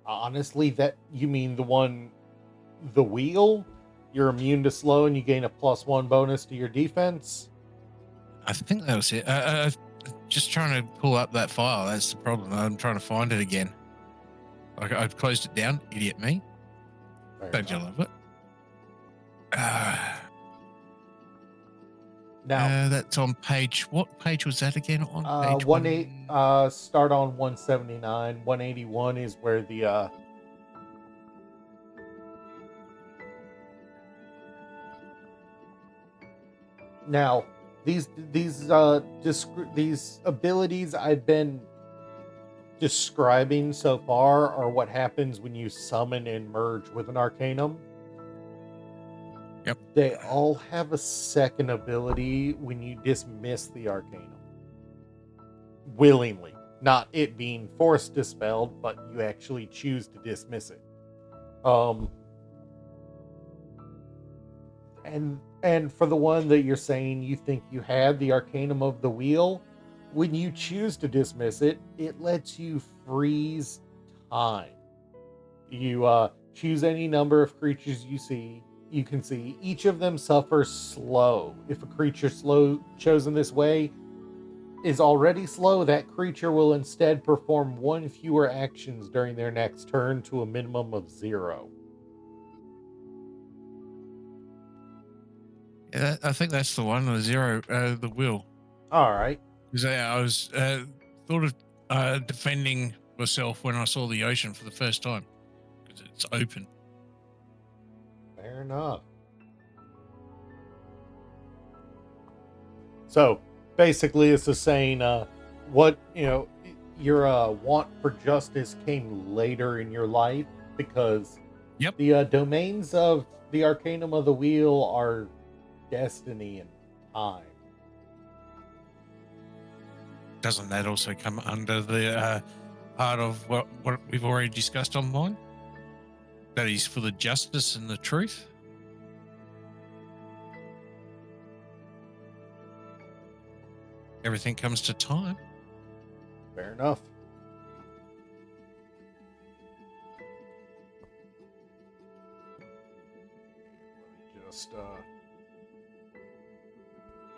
honestly, that you mean the wheel? You're immune to slow and you gain a +1 bonus to your defense. I think that was it. Just trying to pull up that file. That's the problem. I'm trying to find it again. I've closed it down. Idiot me. Don't you love it? Now that's on page. What page was that again? On page 18. Start on 179. 181 is where the now these abilities I've been describing so far are what happens when you summon and merge with an Arcanum. Yep. They all have a second ability when you dismiss the Arcanum. Willingly. not it being force dispelled, but you actually choose to dismiss it. And for the one that you're saying you think you had, the Arcanum of the Wheel, when you choose to dismiss it, it lets you freeze time. You choose any number of creatures you can see. Each of them suffers slow. If a creature chosen this way is already slow, that creature will instead perform one fewer actions during their next turn to a minimum of 0. Yeah, I think that's the one, the 0, the wheel. All right. Because I was thought of defending myself when I saw the ocean for the first time, because it's open. Fair enough. So basically, it's the saying, what your want for justice came later in your life because Yep. the domains of the Arcanum of the Wheel are destiny and time. Doesn't that also come under the part of what we've already discussed on mine? That is for the justice and the truth. Everything comes to time. Fair enough. Just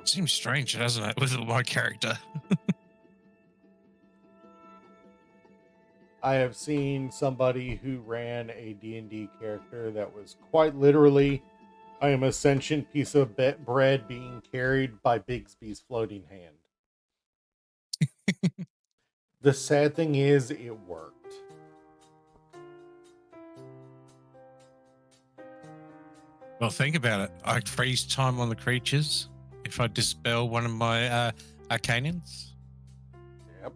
It seems strange, doesn't it, with my character? I have seen somebody who ran a D&D character that was quite literally, I am a sentient piece of bread being carried by Bigsby's floating hand. The sad thing is, it worked. Well, think about it. I freeze time on the creatures if I dispel one of my arcanins. Yep.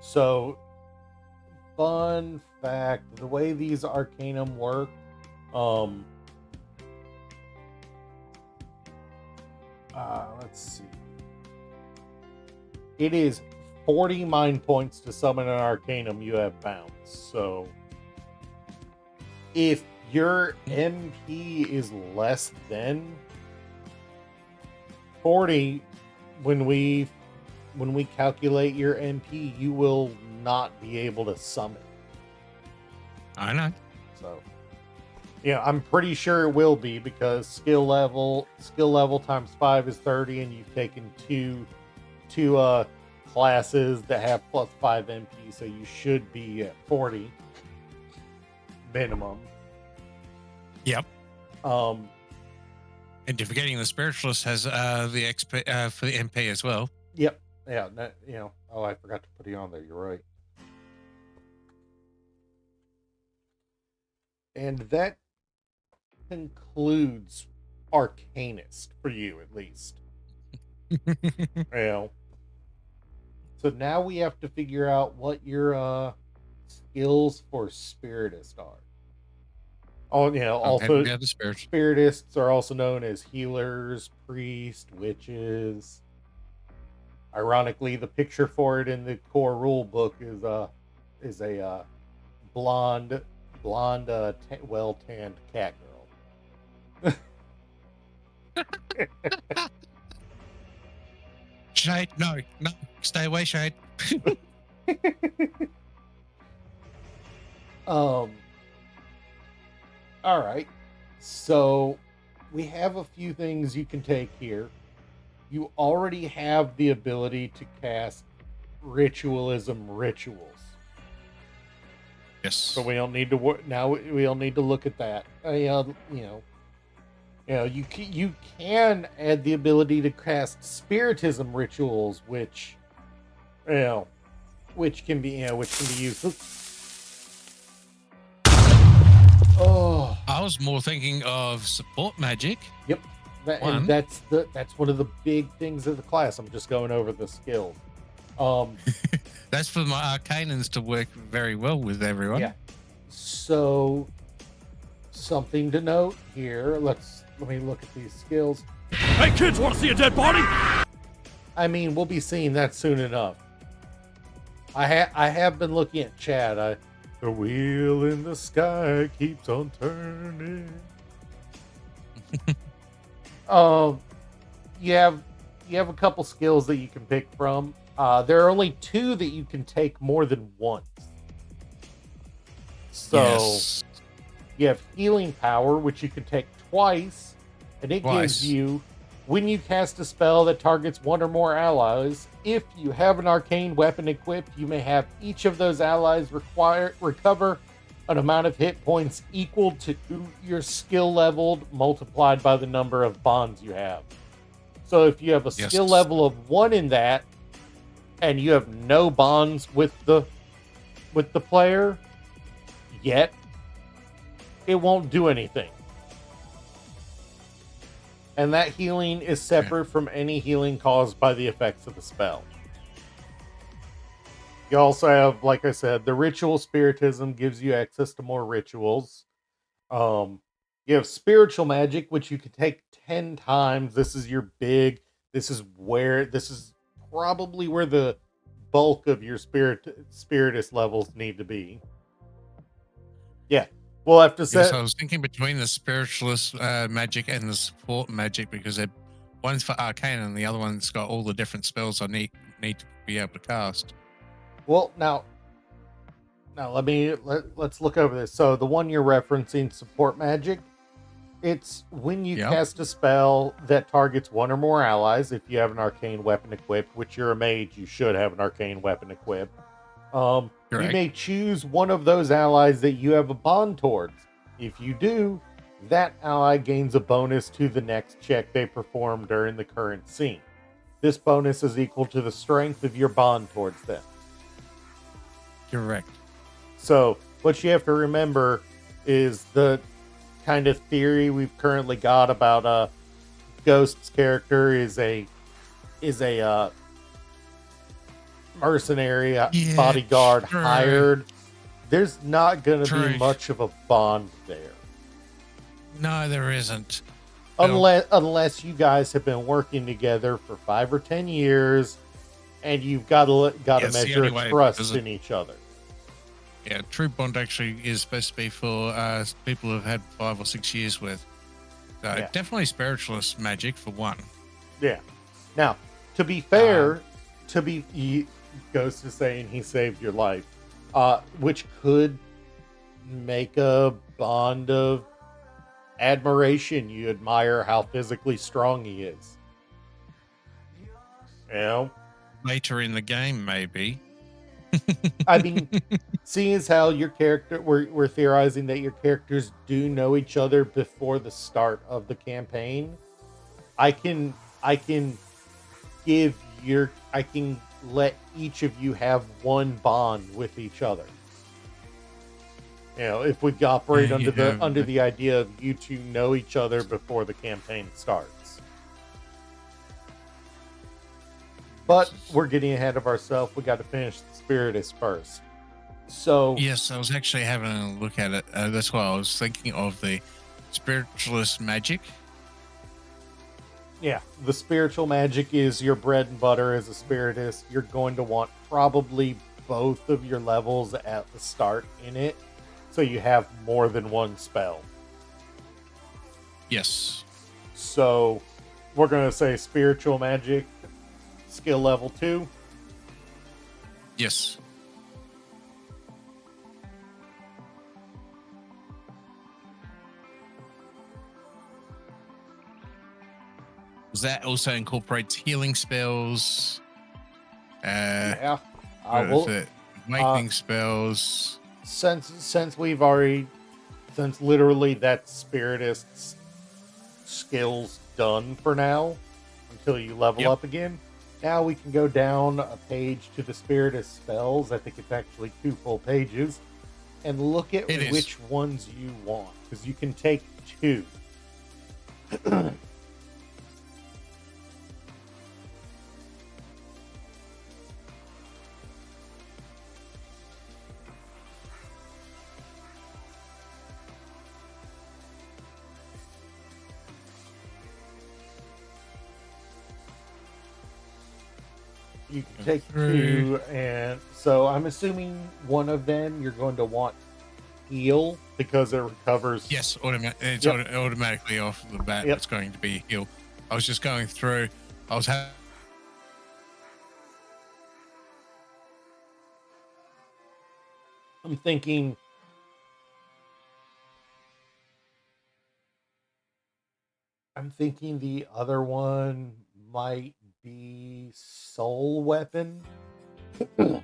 So, fun fact, the way these Arcanum work, let's see. It is 40 mind points to summon an Arcanum you have bound. So, if your MP is less than 40, when we calculate your MP, you will not be able to summon. I know. So, yeah, I'm pretty sure it will be because skill level times 5 is 30, and you've taken two classes that have plus 5 MP, so you should be at 40 minimum. Yep. Um, And you're forgetting the spiritualist has the XP for the MP as well. Yep. Yeah. Oh, I forgot to put it on there. You're right. And that concludes Arcanist for you, at least. So now we have to figure out what your skills for Spiritist are. Oh, also the other spiritual. Spiritists are also known as healers, priests, witches. Ironically, the picture for it in the core rule book is a blonde, well-tanned cat girl. Shade, no, stay away, Shade. All right. So we have a few things you can take here. You already have the ability to cast ritualism rituals. Yes. So we don't need to now. We don't need to look at that. You can add the ability to cast spiritism rituals, which can be used. Oh, I was more thinking of support magic. yep. And that's one of the big things of the class. I'm just going over the skills. That's for my arcanins to work very well with everyone. Yeah. So something to note here. Let me look at these skills. Hey kids, want to see a dead body? I mean, we'll be seeing that soon enough. I have been looking at chat. The wheel in the sky keeps on turning. Um, you have a couple skills that you can pick from. There are only 2 that you can take more than once. So Yes. you have healing power, which you can take twice, and it Twice. gives you, when you cast a spell that targets 1 or more allies, if you have an arcane weapon equipped, you may have each of those allies recover an amount of hit points equal to your skill level multiplied by the number of bonds you have. So if you have a Yes. skill level of 1 in that, and you have no bonds with the player yet, it won't do anything. And that healing is separate from any healing caused by the effects of the spell. You also have, like I said, the ritual spiritism gives you access to more rituals. You have spiritual magic, which you can take 10 times. This is probably where the bulk of your spiritist levels need to be. Yeah. We'll have to Yes, set I was thinking between the spiritualist magic and the support magic because one's for arcane and the other one's got all the different spells I need to be able to cast. Well, now let's look over this. So the one you're referencing, support magic, it's when you Yep. cast a spell that targets 1 or more allies. If you have an arcane weapon equipped, which you're a mage, you should have an arcane weapon equipped. You Correct. may choose one of those allies that you have a bond towards. If you do, that ally gains a bonus to the next check they perform during the current scene. This bonus is equal to the strength of your bond towards them. Correct. So what you have to remember is the kind of theory we've currently got about Ghost's character is a mercenary bodyguard true. hired. There's not going to True. be much of a bond there. No, there isn't. Well- Unless you guys have been working together for 5 or 10 years and you've got to Yes, the measure only way, trust because in each other. Yeah, true bond actually is supposed to be for people who've had 5 or 6 years with. So Yeah. definitely spiritualist magic for one. Yeah. Now, to be fair, Ghost is saying he saved your life, which could make a bond of admiration. You admire how physically strong he is. You know? Later in the game, maybe. I mean, seeing as how your character, we're theorizing that your characters do know each other before the start of the campaign. I can let each of you have one bond with each other. You know, if we operate Yeah, under the idea of you two know each other before the campaign starts. But we're getting ahead of ourselves. We got to finish the Spiritus first. So Yes, I was actually having a look at it. That's why I was thinking of the spiritualist magic. yeah, the spiritual magic is your bread and butter as a spiritist. You're going to want probably both of your levels at the start in it, so you have more than one spell. Yes. So we're going to say spiritual magic, skill level 2. Yes. That also incorporates healing spells. Yeah. What Well, is it? Awakening spells. since we've already, since literally that spiritist's skills done for now until you level Yep. up again. Now we can go down a page to the spiritist spells. I think it's actually 2 full pages, and look at It is. which ones you want, because you can take 2. You can Go take through. 2, and so I'm assuming one of them you're going to want heal because it recovers. Yes, it's Yep. automatically off the bat. Yep. It's going to be heal. I was just going through. I was having. I'm thinking. I'm thinking the other one might be soul weapon. It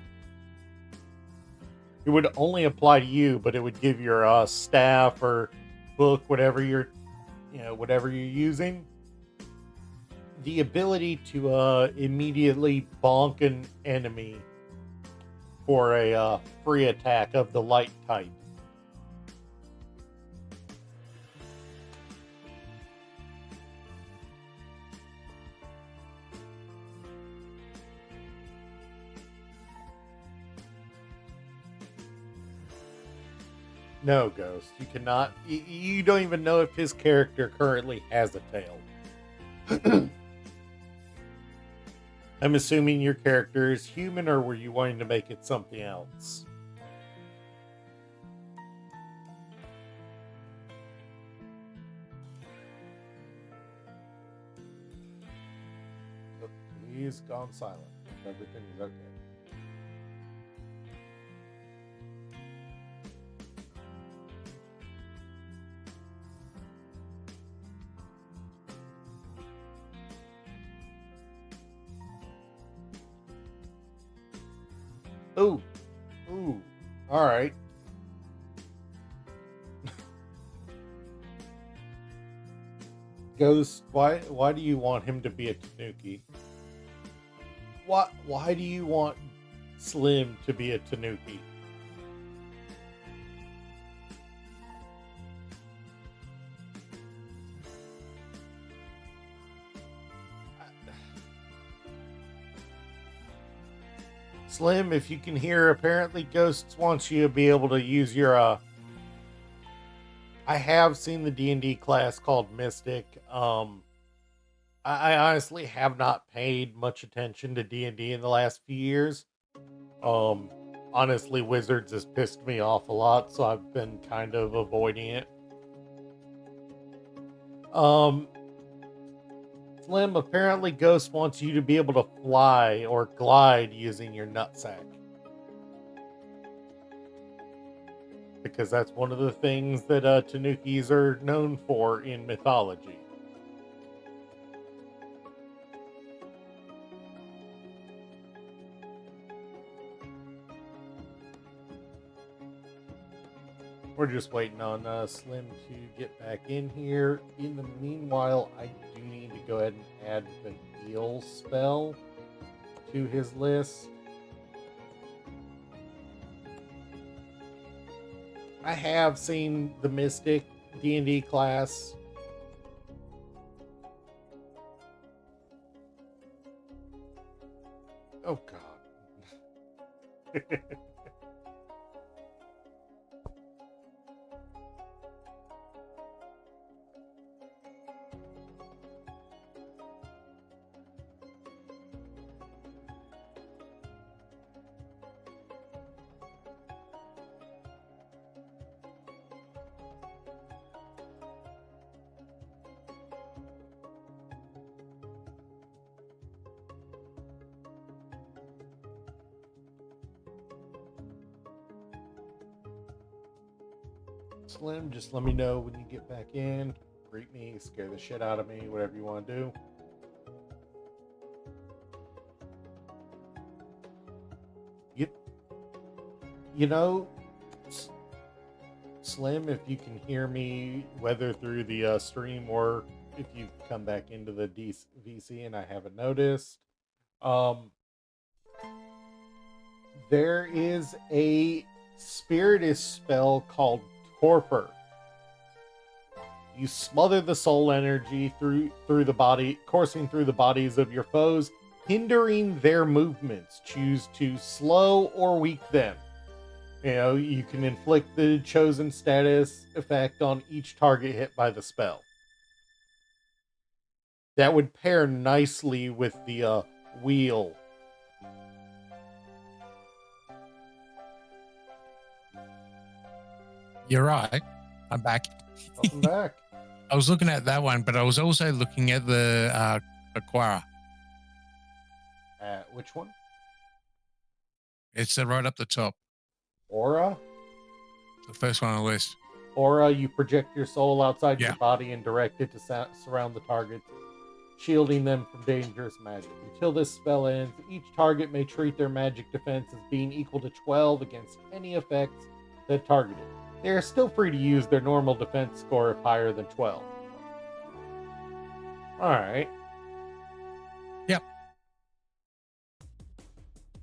would only apply to you, but it would give your staff or book, whatever whatever you're using, the ability to immediately bonk an enemy for a free attack of the light type. No, Ghost. You cannot. You don't even know if his character currently has a tail. I'm assuming your character is human, or were you wanting to make it something else? Oh, he's gone silent. Everything is okay. Ooh. Ooh. All right. Ghost, why do you want him to be a Tanuki? Why do you want Slim to be a Tanuki? Slim, if you can hear, apparently Ghosts wants you to be able to use your I have seen the D&D class called Mystic. I honestly have not paid much attention to D&D in the last few years. Um Honestly, Wizards has pissed me off a lot, so I've been kind of avoiding it. Um Slim, apparently Ghost wants you to be able to fly or glide using your nutsack. Because that's one of the things that Tanukis are known for in mythology. We're just waiting on Slim to get back in here. In the meanwhile, I do need to go ahead and add the heal spell to his list. I have seen the Mystic D&D class. Oh God. Slim, just let me know when you get back in. Greet me, scare the shit out of me, whatever you want to do. You know, Slim, if you can hear me, whether through the stream or if you come back into the VC and I haven't noticed, there is a spiritist spell called Torpor. You smother the soul energy through the body, coursing through the bodies of your foes, hindering their movements. Choose to slow or weak them. You can inflict the chosen status effect on each target hit by the spell. That would pair nicely with the wheel You're right. I'm back. Welcome back. I was looking at that one, but I was also looking at the Aquara. Which one? It's right up the top, Aura? the first one on the list. Aura, you project your soul outside Yeah. your body and direct it to surround the target, shielding them from dangerous magic. Until this spell ends, each target may treat their magic defense as being equal to 12 against any effects that targeted. They are still free to use their normal defense score if higher than 12. Alright.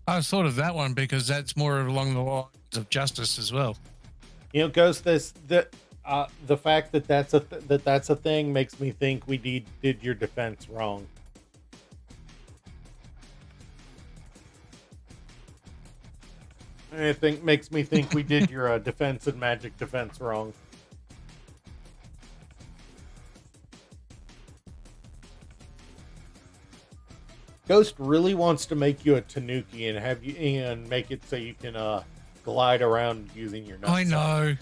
I thought of that one because that's more along the lines of justice as well. You know, Ghost, the fact that that's a thing makes me think we did your defense wrong. I think makes me think we did your defense and magic defense wrong. Ghost really wants to make you a Tanuki and have you and make it so you can glide around using your nuts. I know.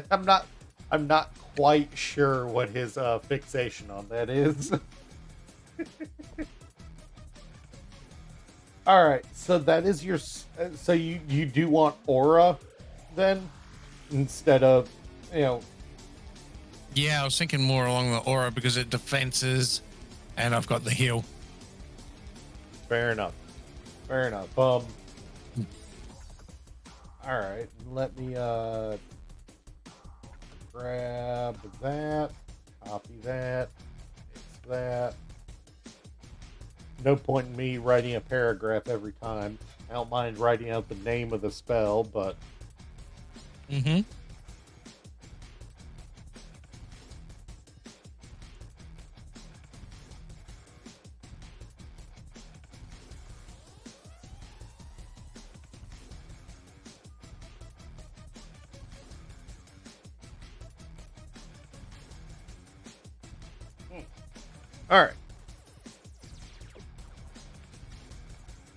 I'm not quite sure what his fixation on that is. All right, so that is your. So you do want aura, then, instead of, you know. Yeah, I was thinking more along the aura because it defenses, and I've got the heal. Fair enough. All right, let me grab that, copy that, paste that. No point in me writing a paragraph every time. I don't mind writing out the name of the spell, but Mm-hmm.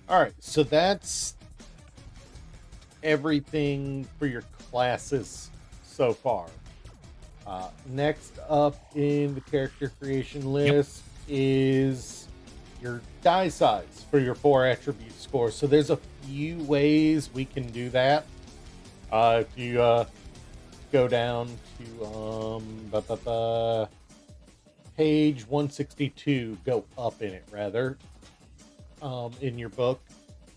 all right, so that's everything for your classes so far. Next up in the character creation list is your die size for your 4 attribute scores. So there's a few ways we can do that. If you go down to page 162, go up in it rather, in your book,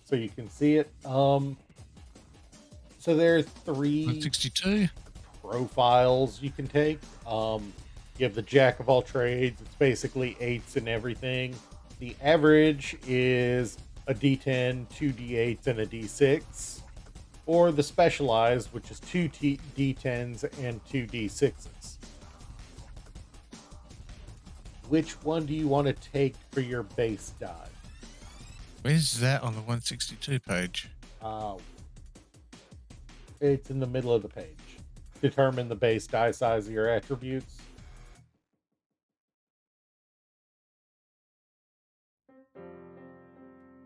so you can see it. So there are 3 162. profiles you can take. You have the jack of all trades. It's basically 8s and everything. The average is a D10, 2 D8s, and a D6. Or the specialized, which is 2 D10s and 2 D6s. Which one do you want to take for your base die? Where's that on the 162 page? It's in the middle of the page. Determine the base die size of your attributes.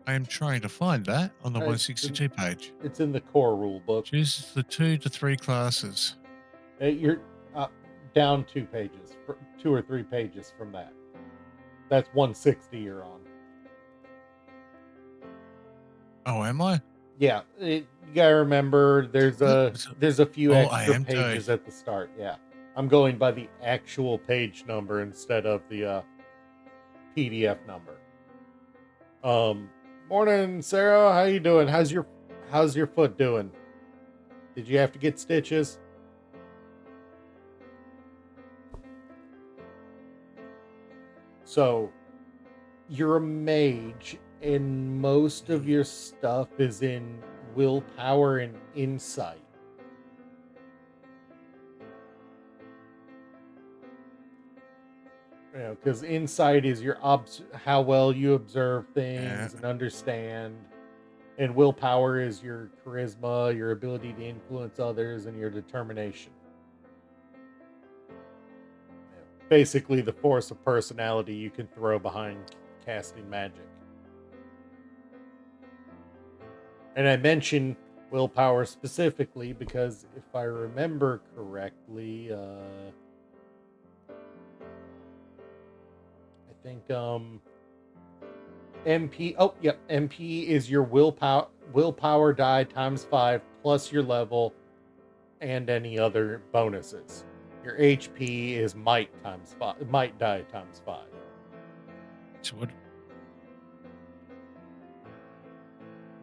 I am trying to find that on the It's 162 page. It's in the core rule book. Choose the 2 to 3 classes. You're down 2 pages, 2 or 3 pages from that. That's 160 you're on. Oh, am I? Yeah, you gotta remember there's a few I extra am pages too. at the start. Yeah, I'm going by the actual page number instead of the PDF number. Morning, Sarah. How you doing? How's your foot doing? Did you have to get stitches? So, you're a mage, and most of your stuff is in willpower and insight. You know, because insight is your how well you observe things and understand, and willpower is your charisma, your ability to influence others, and your determination. Basically, the force of personality you can throw behind casting magic. And I mentioned willpower specifically, because if I remember correctly, I think MP. Oh, yep. MP is your willpower die times 5 plus your level and any other bonuses. Your HP is might times 5. Might die times 5. So what?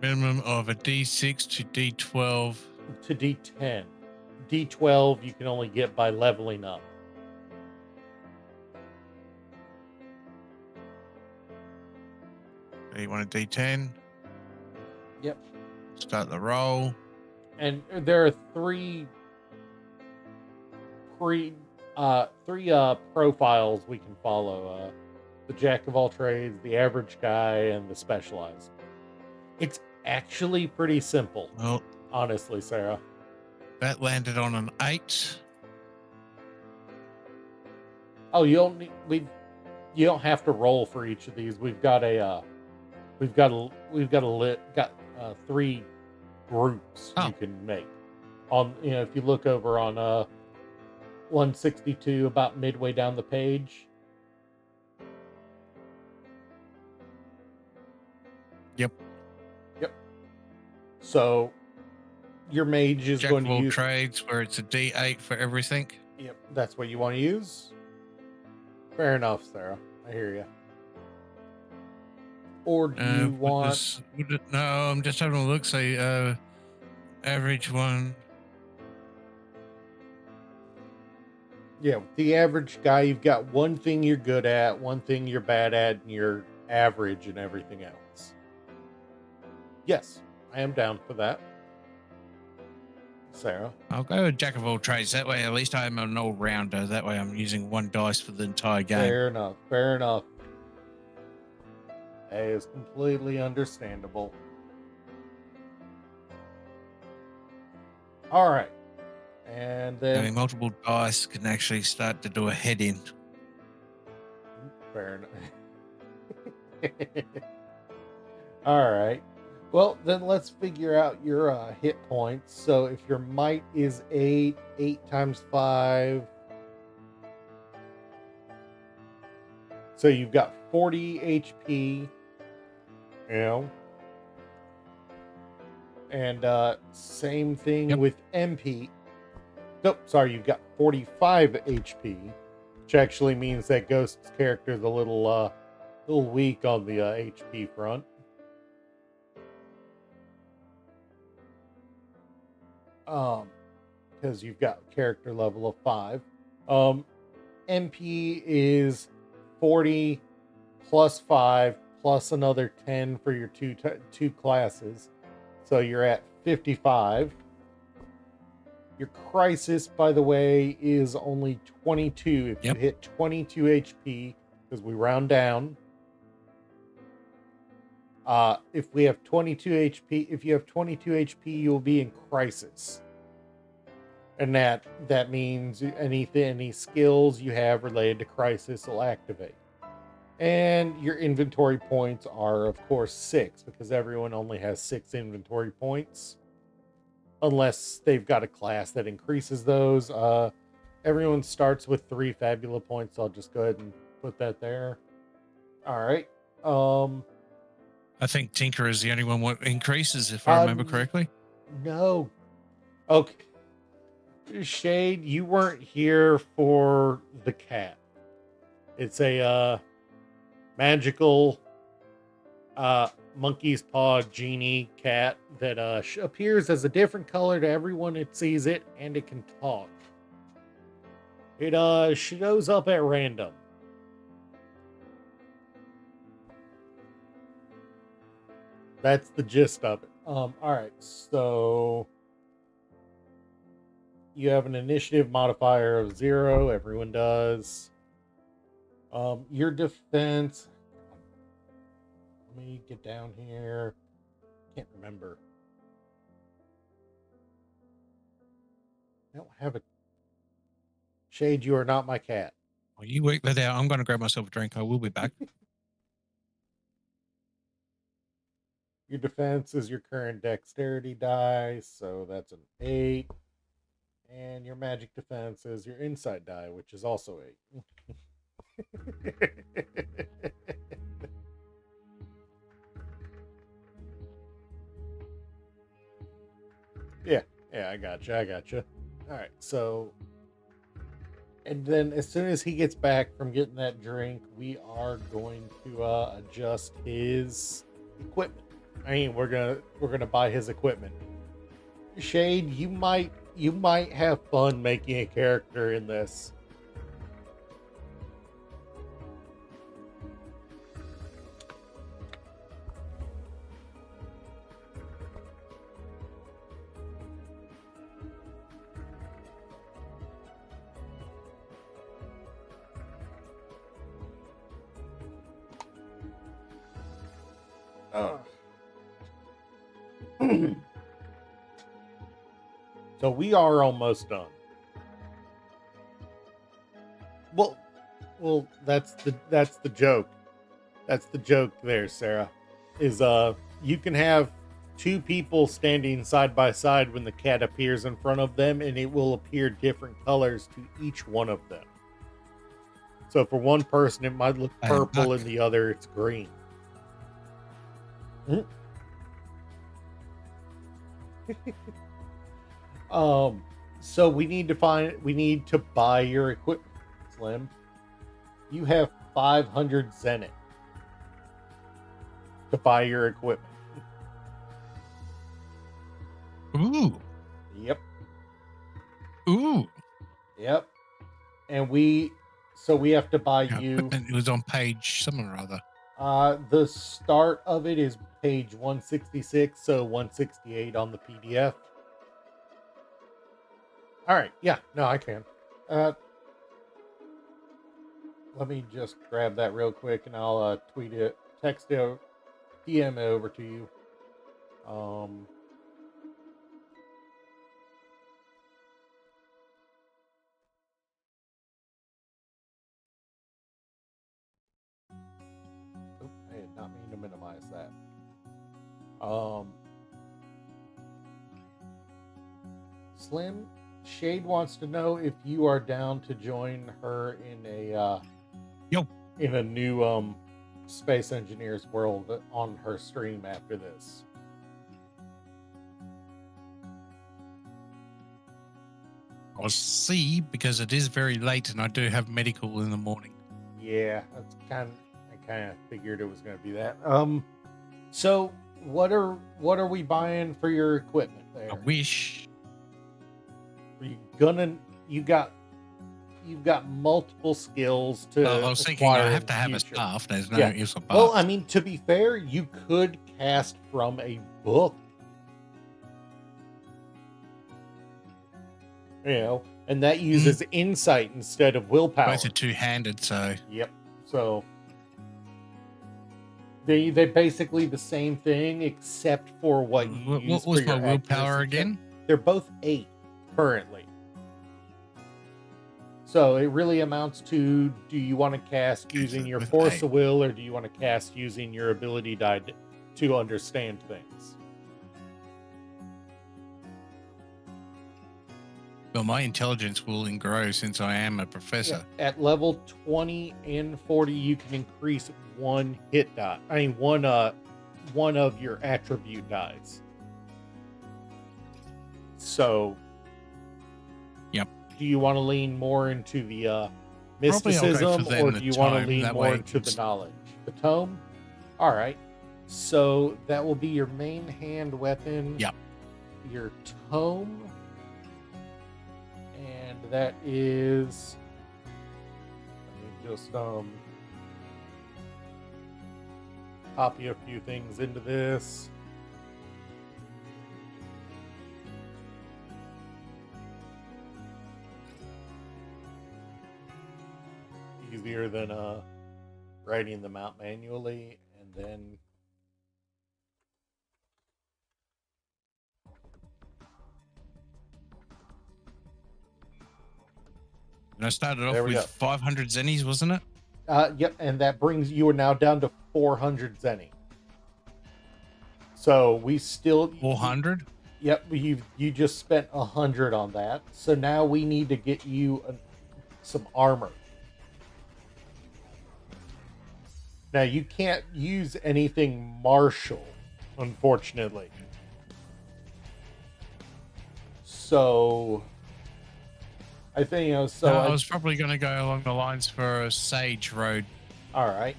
Minimum of a D6 to D12. To D10. D12 you can only get by leveling up. So you want a D10? Yep. Start the roll. And there are three profiles we can follow. The jack of all trades, the average guy, and the specialized. It's actually pretty simple, Well, honestly, Sarah. that landed on an 8. Oh, you don't have to roll for each of these. We've got 3 groups Oh. you can make. On if you look over on 162, about midway down the page. Yep. So your mage is Jack going of to all use. trades, where it's a D8 for everything. Yep, that's what you want to use. Fair enough, Sarah. I hear you. Or do you want? No, I'm just having a look. Say, average one. Yeah, with the average guy, you've got one thing you're good at, one thing you're bad at, and you're average and everything else. Yes, I am down for that. Sarah? I'll go with Jack of all trades. That way, at least I'm an all-rounder. That way, I'm using 1 dice for the entire game. Fair enough. Fair enough. That is completely understandable. All right. And then... Having multiple dice can actually start to do a head-in. Fair enough. All right. Well, then let's figure out your hit points. So if your might is 8 times 5. So you've got 40 HP. You know. And same thing with MP. Nope, sorry, you've got 45 HP, which actually means that Ghost's character is a little weak on the HP front. Because you've got character level of 5. MP is 40 plus 5 plus another 10 for your two classes. So you're at 55. Your crisis, by the way, is only 22. If you hit 22 HP, because we round down. If we have 22 HP, if you have 22 HP, you'll be in crisis. And that means any skills you have related to crisis will activate. And your inventory points are, of course, 6, because everyone only has 6 inventory points. Unless they've got a class that increases those. Everyone starts with 3 Fabula points, so I'll just go ahead and put that there. All right. I think Tinker is the only one what increases, if I remember correctly. No. Okay. Shade, you weren't here for the cat. It's a magical monkey's paw genie cat that appears as a different color to everyone that sees it, and it can talk. It shows up at random. That's the gist of it. All right, so you have an initiative modifier of 0. Everyone does. Your defense. Let me get down here. Can't remember. I don't have a Shade. You are not my cat. Well, you work that out. I'm going to grab myself a drink. I will be back. Your defense is your current dexterity die, so that's an 8. And your magic defense is your insight die, which is also 8. Yeah, I gotcha. All right, so, and then as soon as he gets back from getting that drink, we are going to adjust his equipment. I mean, we're gonna buy his equipment. Shade, you might have fun making a character in this. So we are almost done. Well, that's the joke. That's the joke there, Sarah. Is you can have 2 people standing side by side when the cat appears in front of them, and it will appear different colors to each one of them. So for one person, it might look purple, and the other it's green. So we need to buy your equipment, Slim. You have 500 Zenith to buy your equipment. Ooh. Yep. Ooh. Yep. And we have to buy you. It was on page something or other. The start of it is page 166, so 168 on the PDF. All right. Yeah. No, I can. Let me just grab that real quick, and I'll tweet it, text it, DM it over to you. I did not mean to minimize that. Slim, Shade wants to know if you are down to join her in a in a new Space Engineers World on her stream after this. I'll see, because it is very late and I do have medical in the morning. Yeah, I kind of figured it was going to be that. So what are we buying for your equipment there? I wish. You've got multiple skills to. I was thinking I have to have a staff. There's no use of. Well, I mean, to be fair, you could cast from a book. You know, and that uses insight instead of willpower. Both are two-handed, so. Yep. So they basically the same thing, except for what you use. What was for my your willpower accuracy. again? They're both 8 currently. So it really amounts to: do you want to cast using your force of will, or do you want to cast using your ability die to understand things? Well, my intelligence will grow since I am a professor. Yeah. At level 20 and 40, you can increase 1 hit die. I mean, one of your attribute dies. So, yep. Do you want to lean more into the mysticism, or do you want to lean more into the knowledge? The tome? All right. So that will be your main hand weapon. Yep. Your tome. And that is, let me just copy a few things into this. Easier than writing them out manually, and then And I started off with 500 zennies, wasn't it? Yep, and that brings you are now down to 400 zenny. So we still 400. Yep, you just spent 100 on that. So now we need to get you some armor. Now you can't use anything martial, unfortunately. So I think I was probably going to go along the lines for a Sage Road. All right.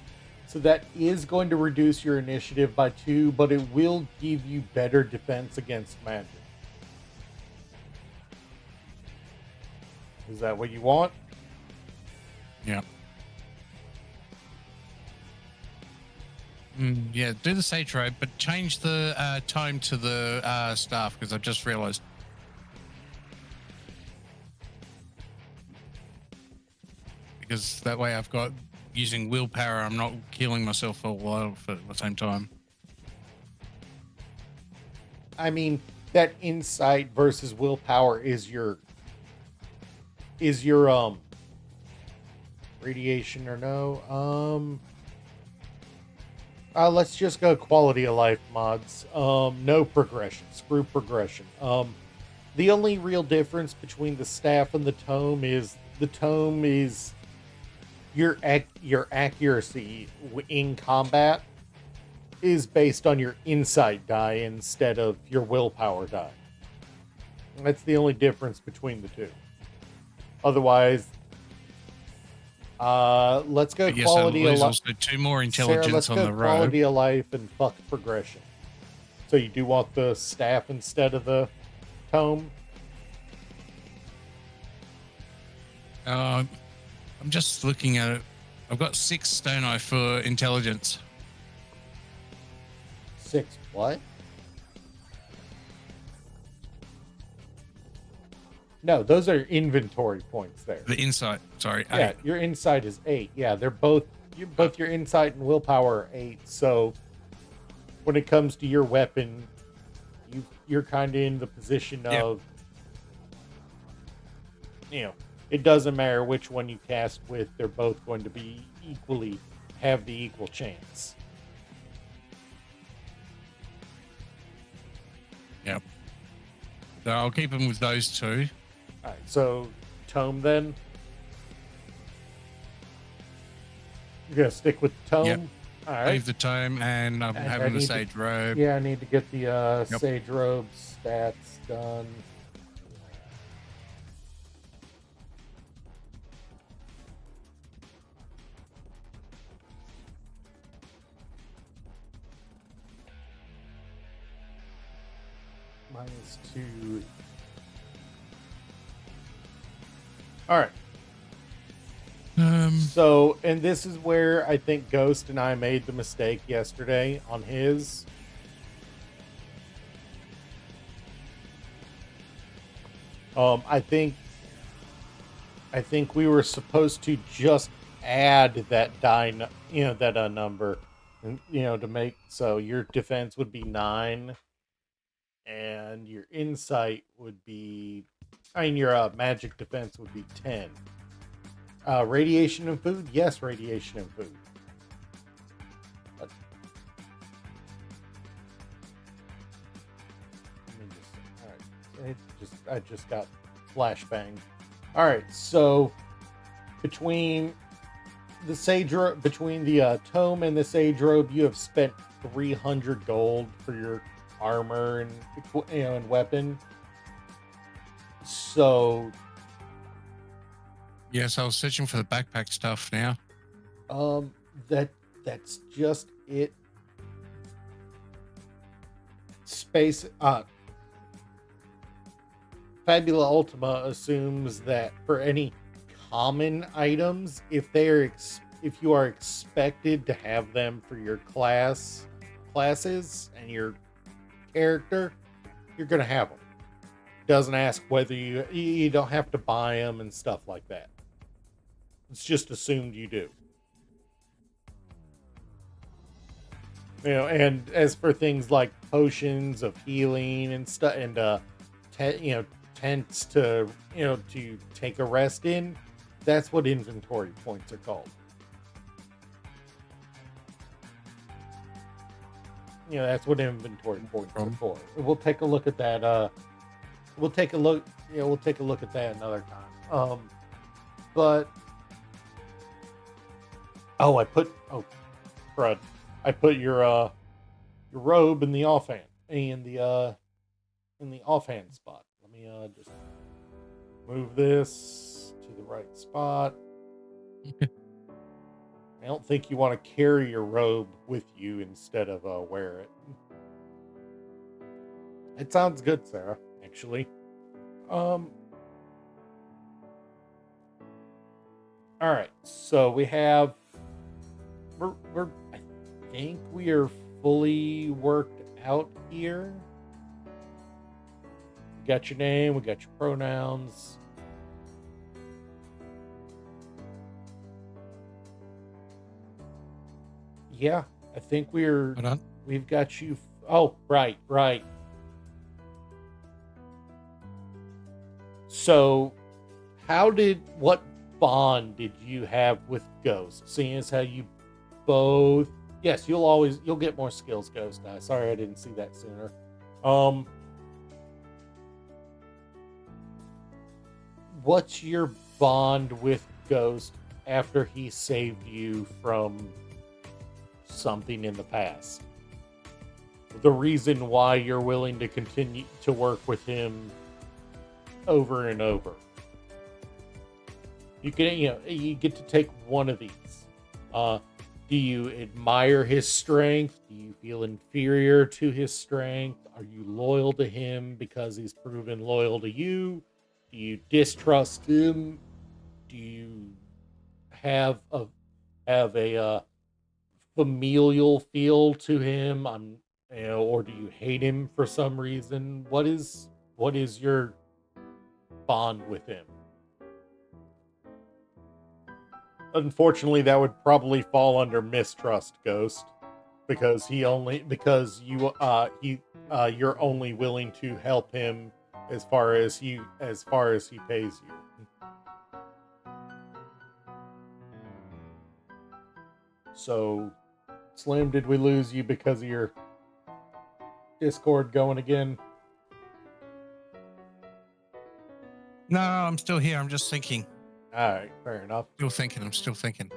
So that is going to reduce your initiative by 2, but it will give you better defense against magic. Is that what you want? Yeah. Yeah, do the Sage Road, but change the time to the staff, because I just realized. Because that way I've got using willpower, I'm not killing myself for a while at the same time. I mean, that insight versus willpower is your radiation or no? Let's just go quality of life mods. No progression. Screw progression. The only real difference between the staff and the tome is your accuracy in combat is based on your insight die instead of your willpower die. That's the only difference between the two. Otherwise, let's go quality of life. Also 2 more intelligence Sarah, let's on go the road. quality of life and fuck progression. So you do want the staff instead of the tome? I'm just looking at it. I've got 6 stone eye for intelligence. 6 what? No, those are inventory points there. The insight, sorry. Yeah, 8. your insight is 8. Yeah, they're both your insight and willpower are 8. So when it comes to your weapon, you're kind of in the position of, it doesn't matter which one you cast with, they're both going to be have the equal chance. Yep. So I'll keep them with those 2. All right, so tome then. You're gonna stick with the tome. Yep. All right. Leave the tome, and I'm And having I the need Sage Robe. Yeah, I need to get the Sage Robe stats done. -2. All right. So, and this is where I think Ghost and I made the mistake yesterday on his. I think we were supposed to just add that that number, and to make so your defense would be 9, and your insight would be, your magic defense would be 10. Radiation and food? Yes, radiation and food. But, alright. I just got flashbang. Alright, so between the tome and the Sage Robe, you have spent 300 gold for your armor and and weapon. So Yes, I was searching for the backpack stuff now. that's just it. Space Fabula Ultima assumes that for any common items, if you are expected to have them for your classes and your character, you're gonna have them. Doesn't ask whether you don't have to buy them and stuff like that. It's just assumed you do. And as for things like potions of healing and stuff, and tents to to take a rest in, that's what inventory points are called. that's what inventory points are From. for. We'll take a look at that. We'll take a look. We'll take a look at that another time. But crud! I put your robe in the offhand in the offhand spot. Let me just move this to the right spot. I don't think you want to carry your robe with you instead of wear it. It sounds good, Sarah, actually. All right, so we have we're I think we are fully worked out here. We got your name, we got your pronouns. Yeah, I think Hold on. we've got you. Oh, right. So, what bond did you have with Ghost? Seeing as how you both, yes, you'll get more skills, Ghost. Sorry, I didn't see that sooner. What's your bond with Ghost after he saved you from something in the past? The reason why you're willing to continue to work with him over and over. You get to take one of these. Do you admire his strength? Do you feel inferior to his strength? Are you loyal to him because he's proven loyal to you? Do you distrust him? Do you have a familial feel to him? Or do you hate him for some reason? What is your bond with him? Unfortunately, that would probably fall under mistrust, Ghost, because you're only willing to help him as far as he pays you. So, Slim, did we lose you because of your Discord going again? No, I'm still here. I'm just thinking. All right, fair enough. I'm still thinking.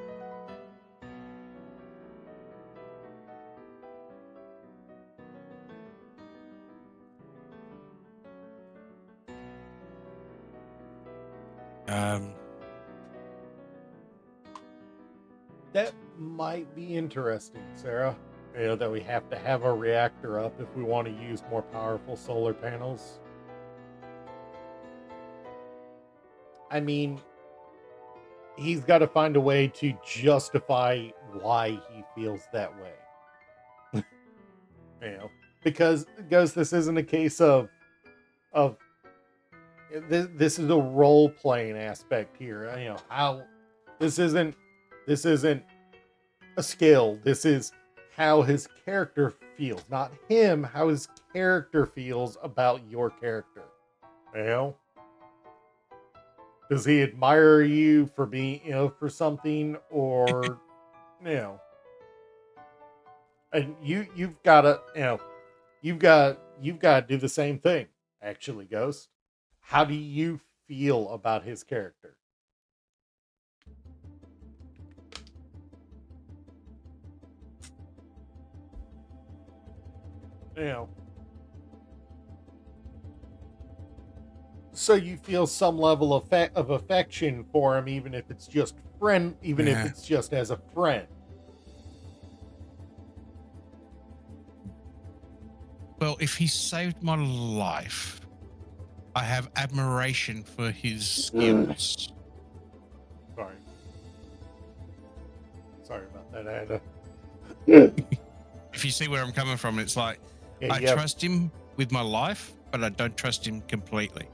That might be interesting, Sarah. That we have to have a reactor up if we want to use more powerful solar panels. I mean, he's got to find a way to justify why he feels that way. Because this isn't a case of this is a role playing aspect here. How this isn't a skill. This is how his character feels, not him. How his character feels about your character. Does he admire you for being, for something, or, and you've got to, you've got to do the same thing. Actually, Ghost, how do you feel about his character? So you feel some level of affection for him, even if it's just if it's just as a friend. Well, if he saved my life, I have admiration for his skills. Sorry about that. I had to... If you see where I'm coming from, it's like, I trust him with my life, but I don't trust him completely.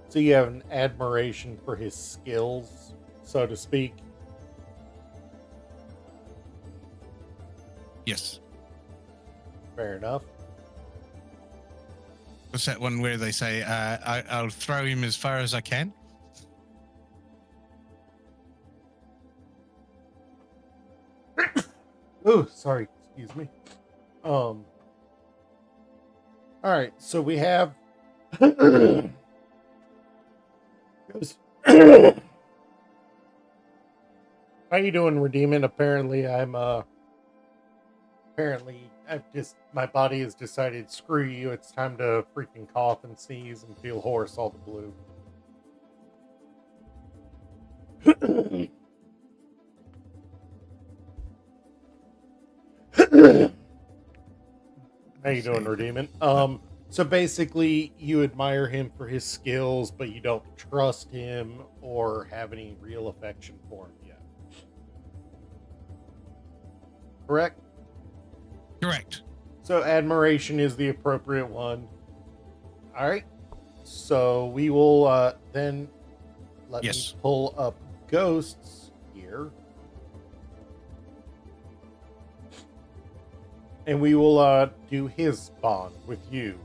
So you have an admiration for his skills, so to speak? Yes. Fair enough. What's that one where they say, I'll throw him as far as I can? Oh, sorry. Excuse me. All right, so we have Ghost. How you doing, Redeeming? Apparently I've just my body has decided screw you, it's time to freaking cough and sneeze and feel hoarse all the blue. How you doing, Redeeming? So basically you admire him for his skills, but you don't trust him or have any real affection for him yet. Correct? Correct. So admiration is the appropriate one. All right. So we will then let Yes. me pull up Ghosts here. And we will do his bond with you.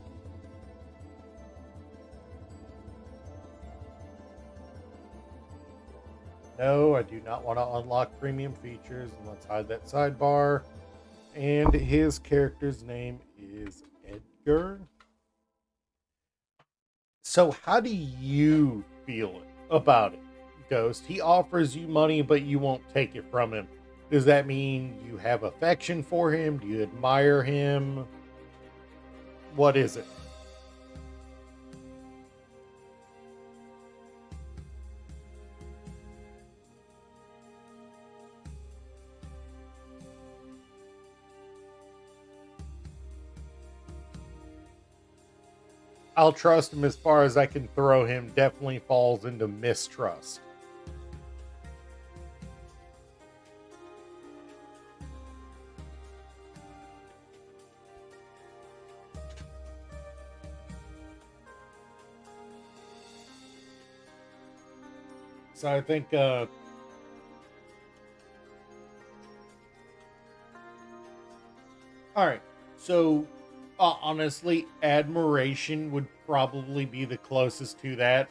No, I do not want to unlock premium features. And let's hide that sidebar. And his character's name is Edgar. So how do you feel about it, Ghost? He offers you money, but you won't take it from him. Does that mean you have affection for him? Do you admire him? What is it? I'll trust him as far as I can throw him. Definitely falls into mistrust. So I think all right. So honestly, admiration would probably be the closest to that.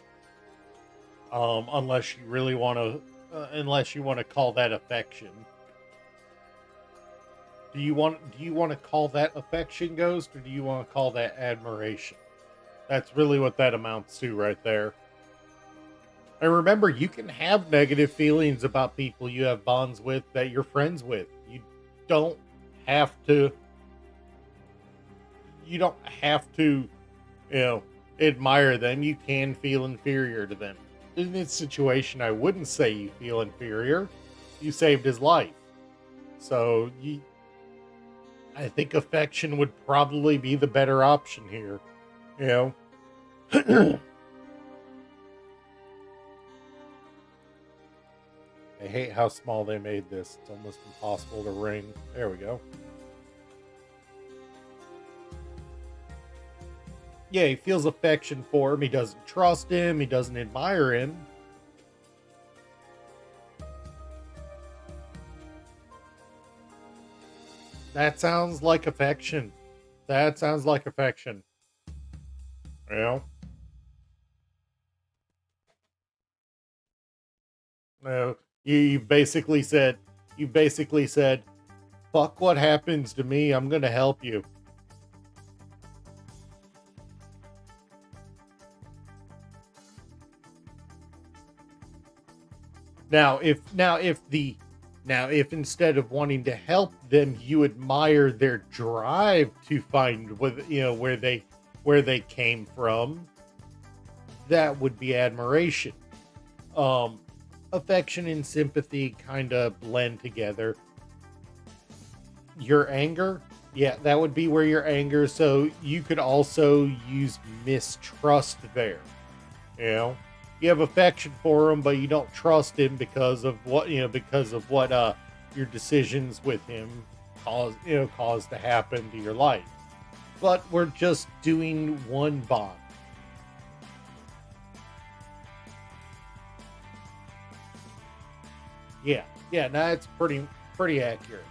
Unless you really want to unless you want to call that affection. Do you want to call that affection, Ghost, or do you want to call that admiration? That's really what that amounts to right there. And remember, you can have negative feelings about people you have bonds with that you're friends with. Don't have to you don't have to, admire them. You can feel inferior to them. In this situation, I wouldn't say you feel inferior. You saved his life. So I think affection would probably be the better option here. I hate how small they made this. It's almost impossible to ring. There we go. Yeah, he feels affection for him. He doesn't trust him. He doesn't admire him. That sounds like affection. That sounds like affection. No, you basically said, fuck what happens to me. I'm going to help you. Now, if instead of wanting to help them, you admire their drive to find where they came from, that would be admiration. Affection and sympathy kind of blend together. Your anger, yeah, that would be where your anger. So you could also use mistrust there. You have affection for him, but you don't trust him because of what your decisions with him caused to happen to your life. But we're just doing one bond. Yeah, that's pretty accurate.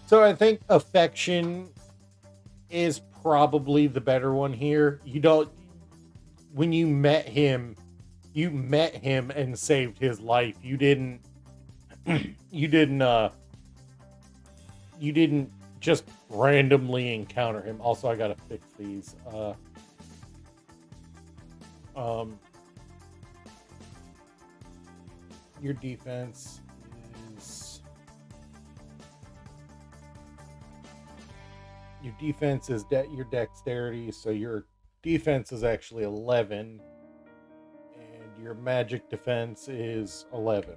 So I think affection is probably the better one here. When you met him and saved his life. You didn't you didn't just randomly encounter him. Also, I gotta fix these. Your defense is your dexterity, so your defense is actually 11, and your magic defense is 11.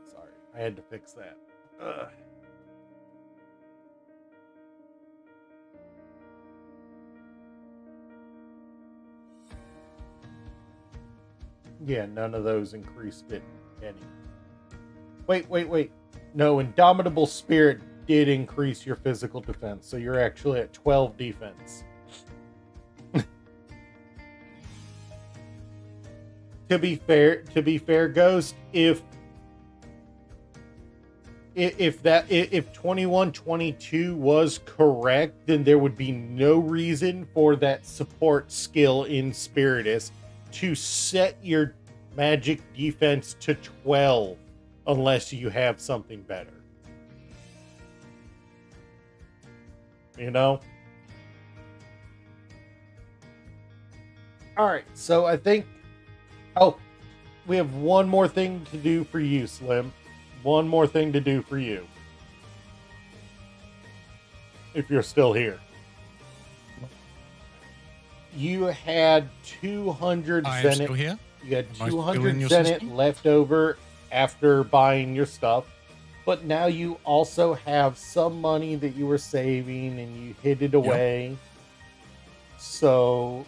Sorry, I had to fix that. Ugh. Yeah, none of those increased it any. Wait. No, Indomitable Spirit did increase your physical defense, so you're actually at 12 defense. To be fair, Ghost, if 2122 was correct, then there would be no reason for that support skill in Spiritus to set your magic defense to 12 unless you have something better. You know? Alright, so I think... Oh, we have one more thing to do for you, Slim. One more thing to do for you. If you're still here. You had 200 I am still Zenith. here. You had Am I still 200 in your Zenith system? left over after buying your stuff. But now you also have some money that you were saving and you hid it away. So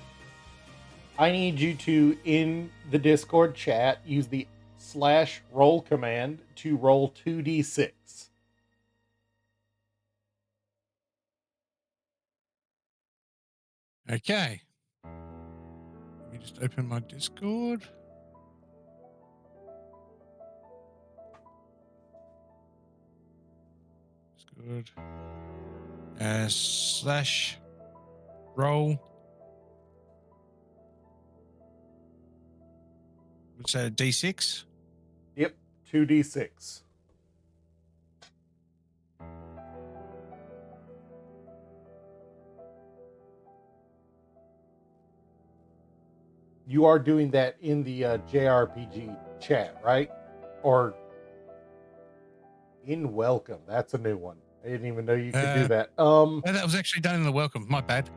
I need you to, in the Discord chat, use the /roll command to roll 2d6. Okay. Let me just open my Discord. Discord. /roll. What's that? D6? Yep, 2d6. You are doing that in the JRPG chat, right? Or in Welcome. That's a new one. I didn't even know you could do that. Oh, that was actually done in the welcome. My bad.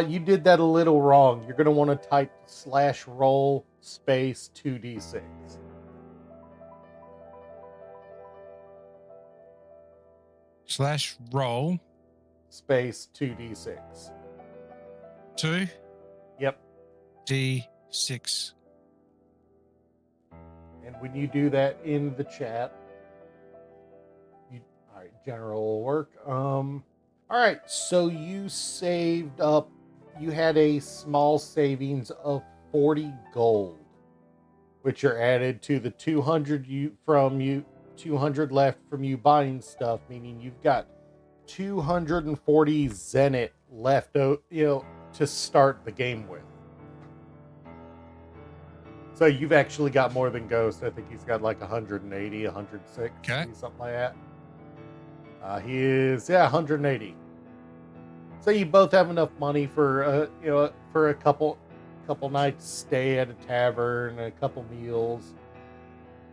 You did that a little wrong. You're going to want to type /roll space 2d6. /roll Space 2d6. 2 Yep. D6. And when you do that in the chat, all right, general will work. All right, so you saved up. You had a small savings of 40 gold, which are added to the 200 200 left from you buying stuff, meaning you've got 240 Zenith left, to start the game with. So you've actually got more than Ghost. I think he's got like 180, 106, Okay. something like that. He is 180. So you both have enough money for for a couple nights stay at a tavern and a couple meals.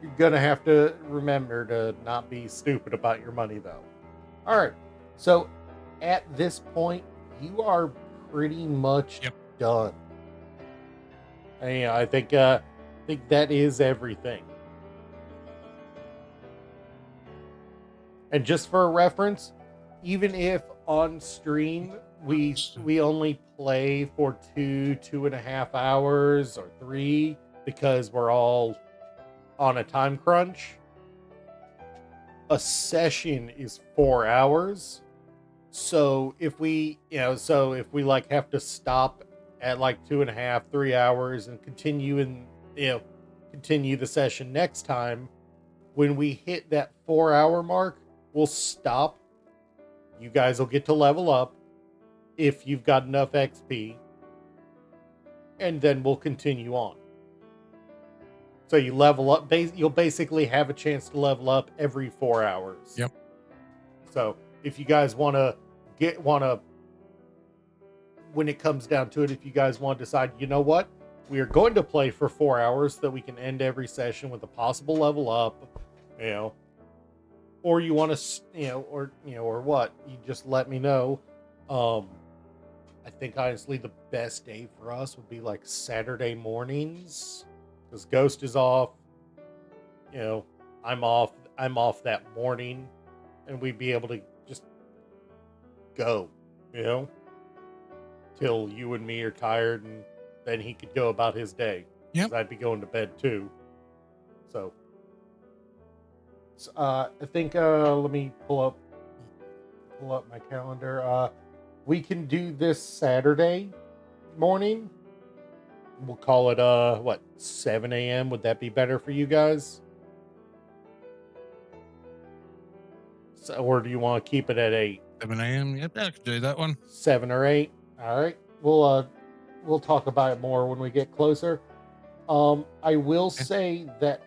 You're gonna have to remember to not be stupid about your money, though. All right. So at this point, you are pretty much done. And, I think that is everything. And just for a reference, even if on stream we only play for 2.5 hours or 3 because we're all on a time crunch, a session is 4 hours. So if we like have to stop at like 2.5, 3 hours and continue the session next time, when we hit that 4-hour mark, we'll stop. You guys will get to level up if you've got enough XP, and then we'll continue on. So you level up. You'll basically have a chance to level up every 4 hours. Yep. So if you guys want to when it comes down to it, if you guys want to decide, you know what, we are going to play for 4 hours so that we can end every session with a possible level up, or you want to, or what, you just let me know. I think honestly the best day for us would be like Saturday mornings, because Ghost is off. I'm off that morning, and we'd be able to just go, till you and me are tired, and then he could go about his day. Yep. 'Cause I'd be going to bed too. So I think let me pull up my calendar. We can do this Saturday morning. We'll call it 7 a.m. Would that be better for you guys? So, or do you want to keep it at 8? 7 a.m. Yep, I could do that one. 7 or 8. All right. We'll talk about it more when we get closer. I will say that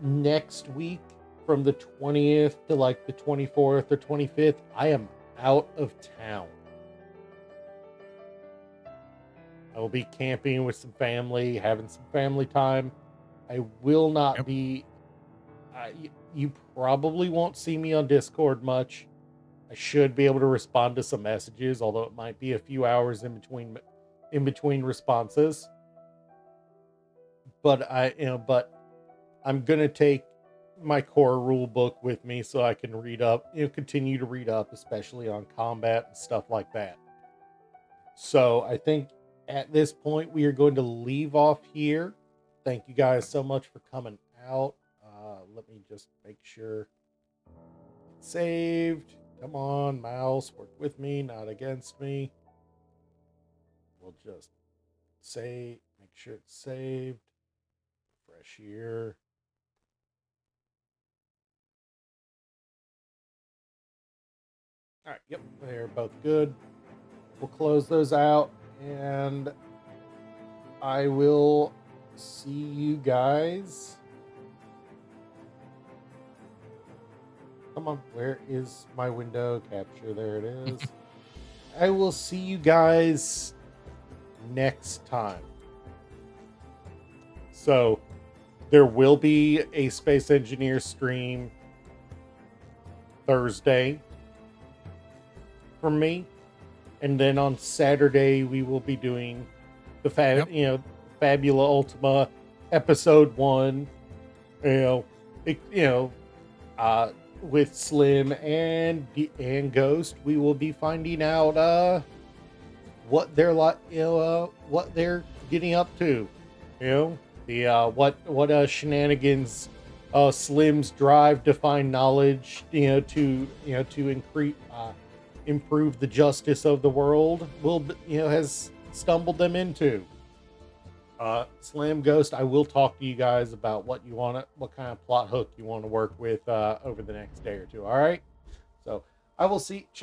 next week, from the 20th to like the 24th or 25th, I am out of town. I will be camping with some family, having some family time. I will not be. You probably won't see me on Discord much. I should be able to respond to some messages, although it might be a few hours in between responses. But I'm gonna take my core rule book with me so I can read up, continue to read up, especially on combat and stuff like that. So I think at this point we are going to leave off here. Thank you guys so much for coming out. Let me just make sure it's saved. Come on, mouse, work with me, not against me. We'll just make sure it's saved. Fresh here. All right, yep, they're both good. We'll close those out, and I will see you guys. Come on, where is my window capture? There it is. I will see you guys next time. So there will be a Space Engineer stream Thursday from me, and then on Saturday we will be doing the Fabula Ultima episode 1. With Slim and Ghost, we will be finding out what they're like, what they're getting up to, what shenanigans Slim's drive to find knowledge, to improve the justice of the world has stumbled them into. Slim, Ghost, I will talk to you guys about what kind of plot hook you want to work with over the next day or two. All right, so I will see. Chat.